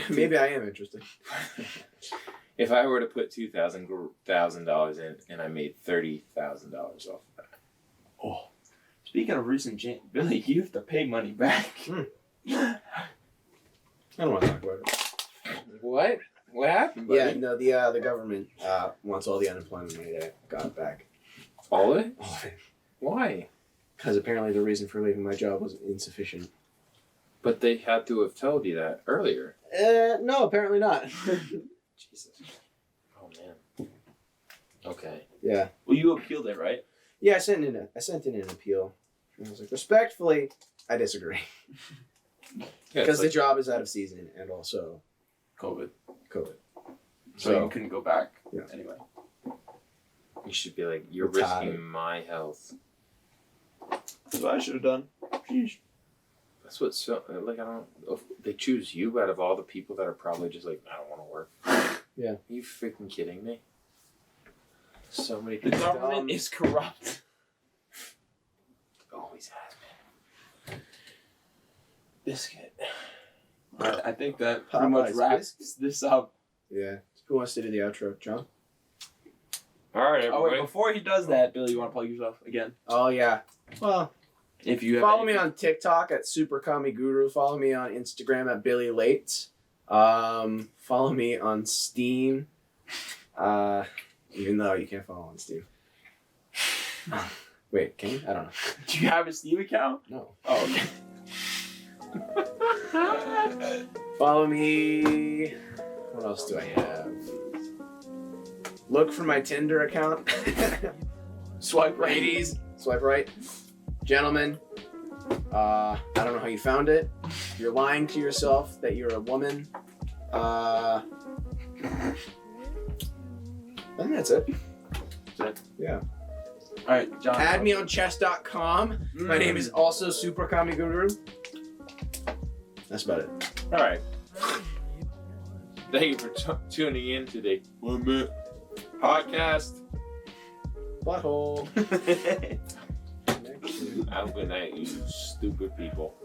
Maybe I am interested. If I were to put $2,000 in, and I made $30,000 off of that. Oh. Speaking of recent change, Billy, you have to pay money back. I don't want to talk about it. What? What happened, buddy? Yeah, no, the government wants all the unemployment money that I got back. All of it? All of it. Why? Because apparently the reason for leaving my job was insufficient. But they had to have told you that earlier. No, apparently not. Jesus. Oh, man. Okay. Yeah. Well, you appealed it, right? Yeah, I sent in an appeal. And I was like, respectfully, I disagree. Because the job is out of season and also COVID. So you couldn't go back yeah. anyway. You should be like, you're Retired. risking my health. That's what I should have done. Sheesh. That's what, like, I don't, they choose you out of all the people that are probably just like, I don't want to work. Yeah. Are you freaking kidding me? So many The people. government is corrupt. Always has been. Biscuit. I think that pretty much Popeyes wraps this up. yeah. Who wants to do the outro, John? All right, Oh, wait, everybody. before he does that, Billy, you want to plug yourself again? Oh yeah. Well, If you have follow me on TikTok at Super Kami Guru. Follow me on Instagram at Billy Lates. Follow me on Steam. Even though you can't follow on Steam. Wait, can you? I don't know. Do you have a Steam account? No. Oh, okay. Follow me. What else do I have? Look for my Tinder account. Swipe right. Ladies, swipe right. Gentlemen, I don't know how you found it. You're lying to yourself that you're a woman. I think that's it. That's it? Yeah. All right, John. Add me on chess.com. My name is also Super Kami Guru. That's about it. All right. Thank you for tuning in to the 1 Minute Podcast. Butthole. Have a good night, you stupid people.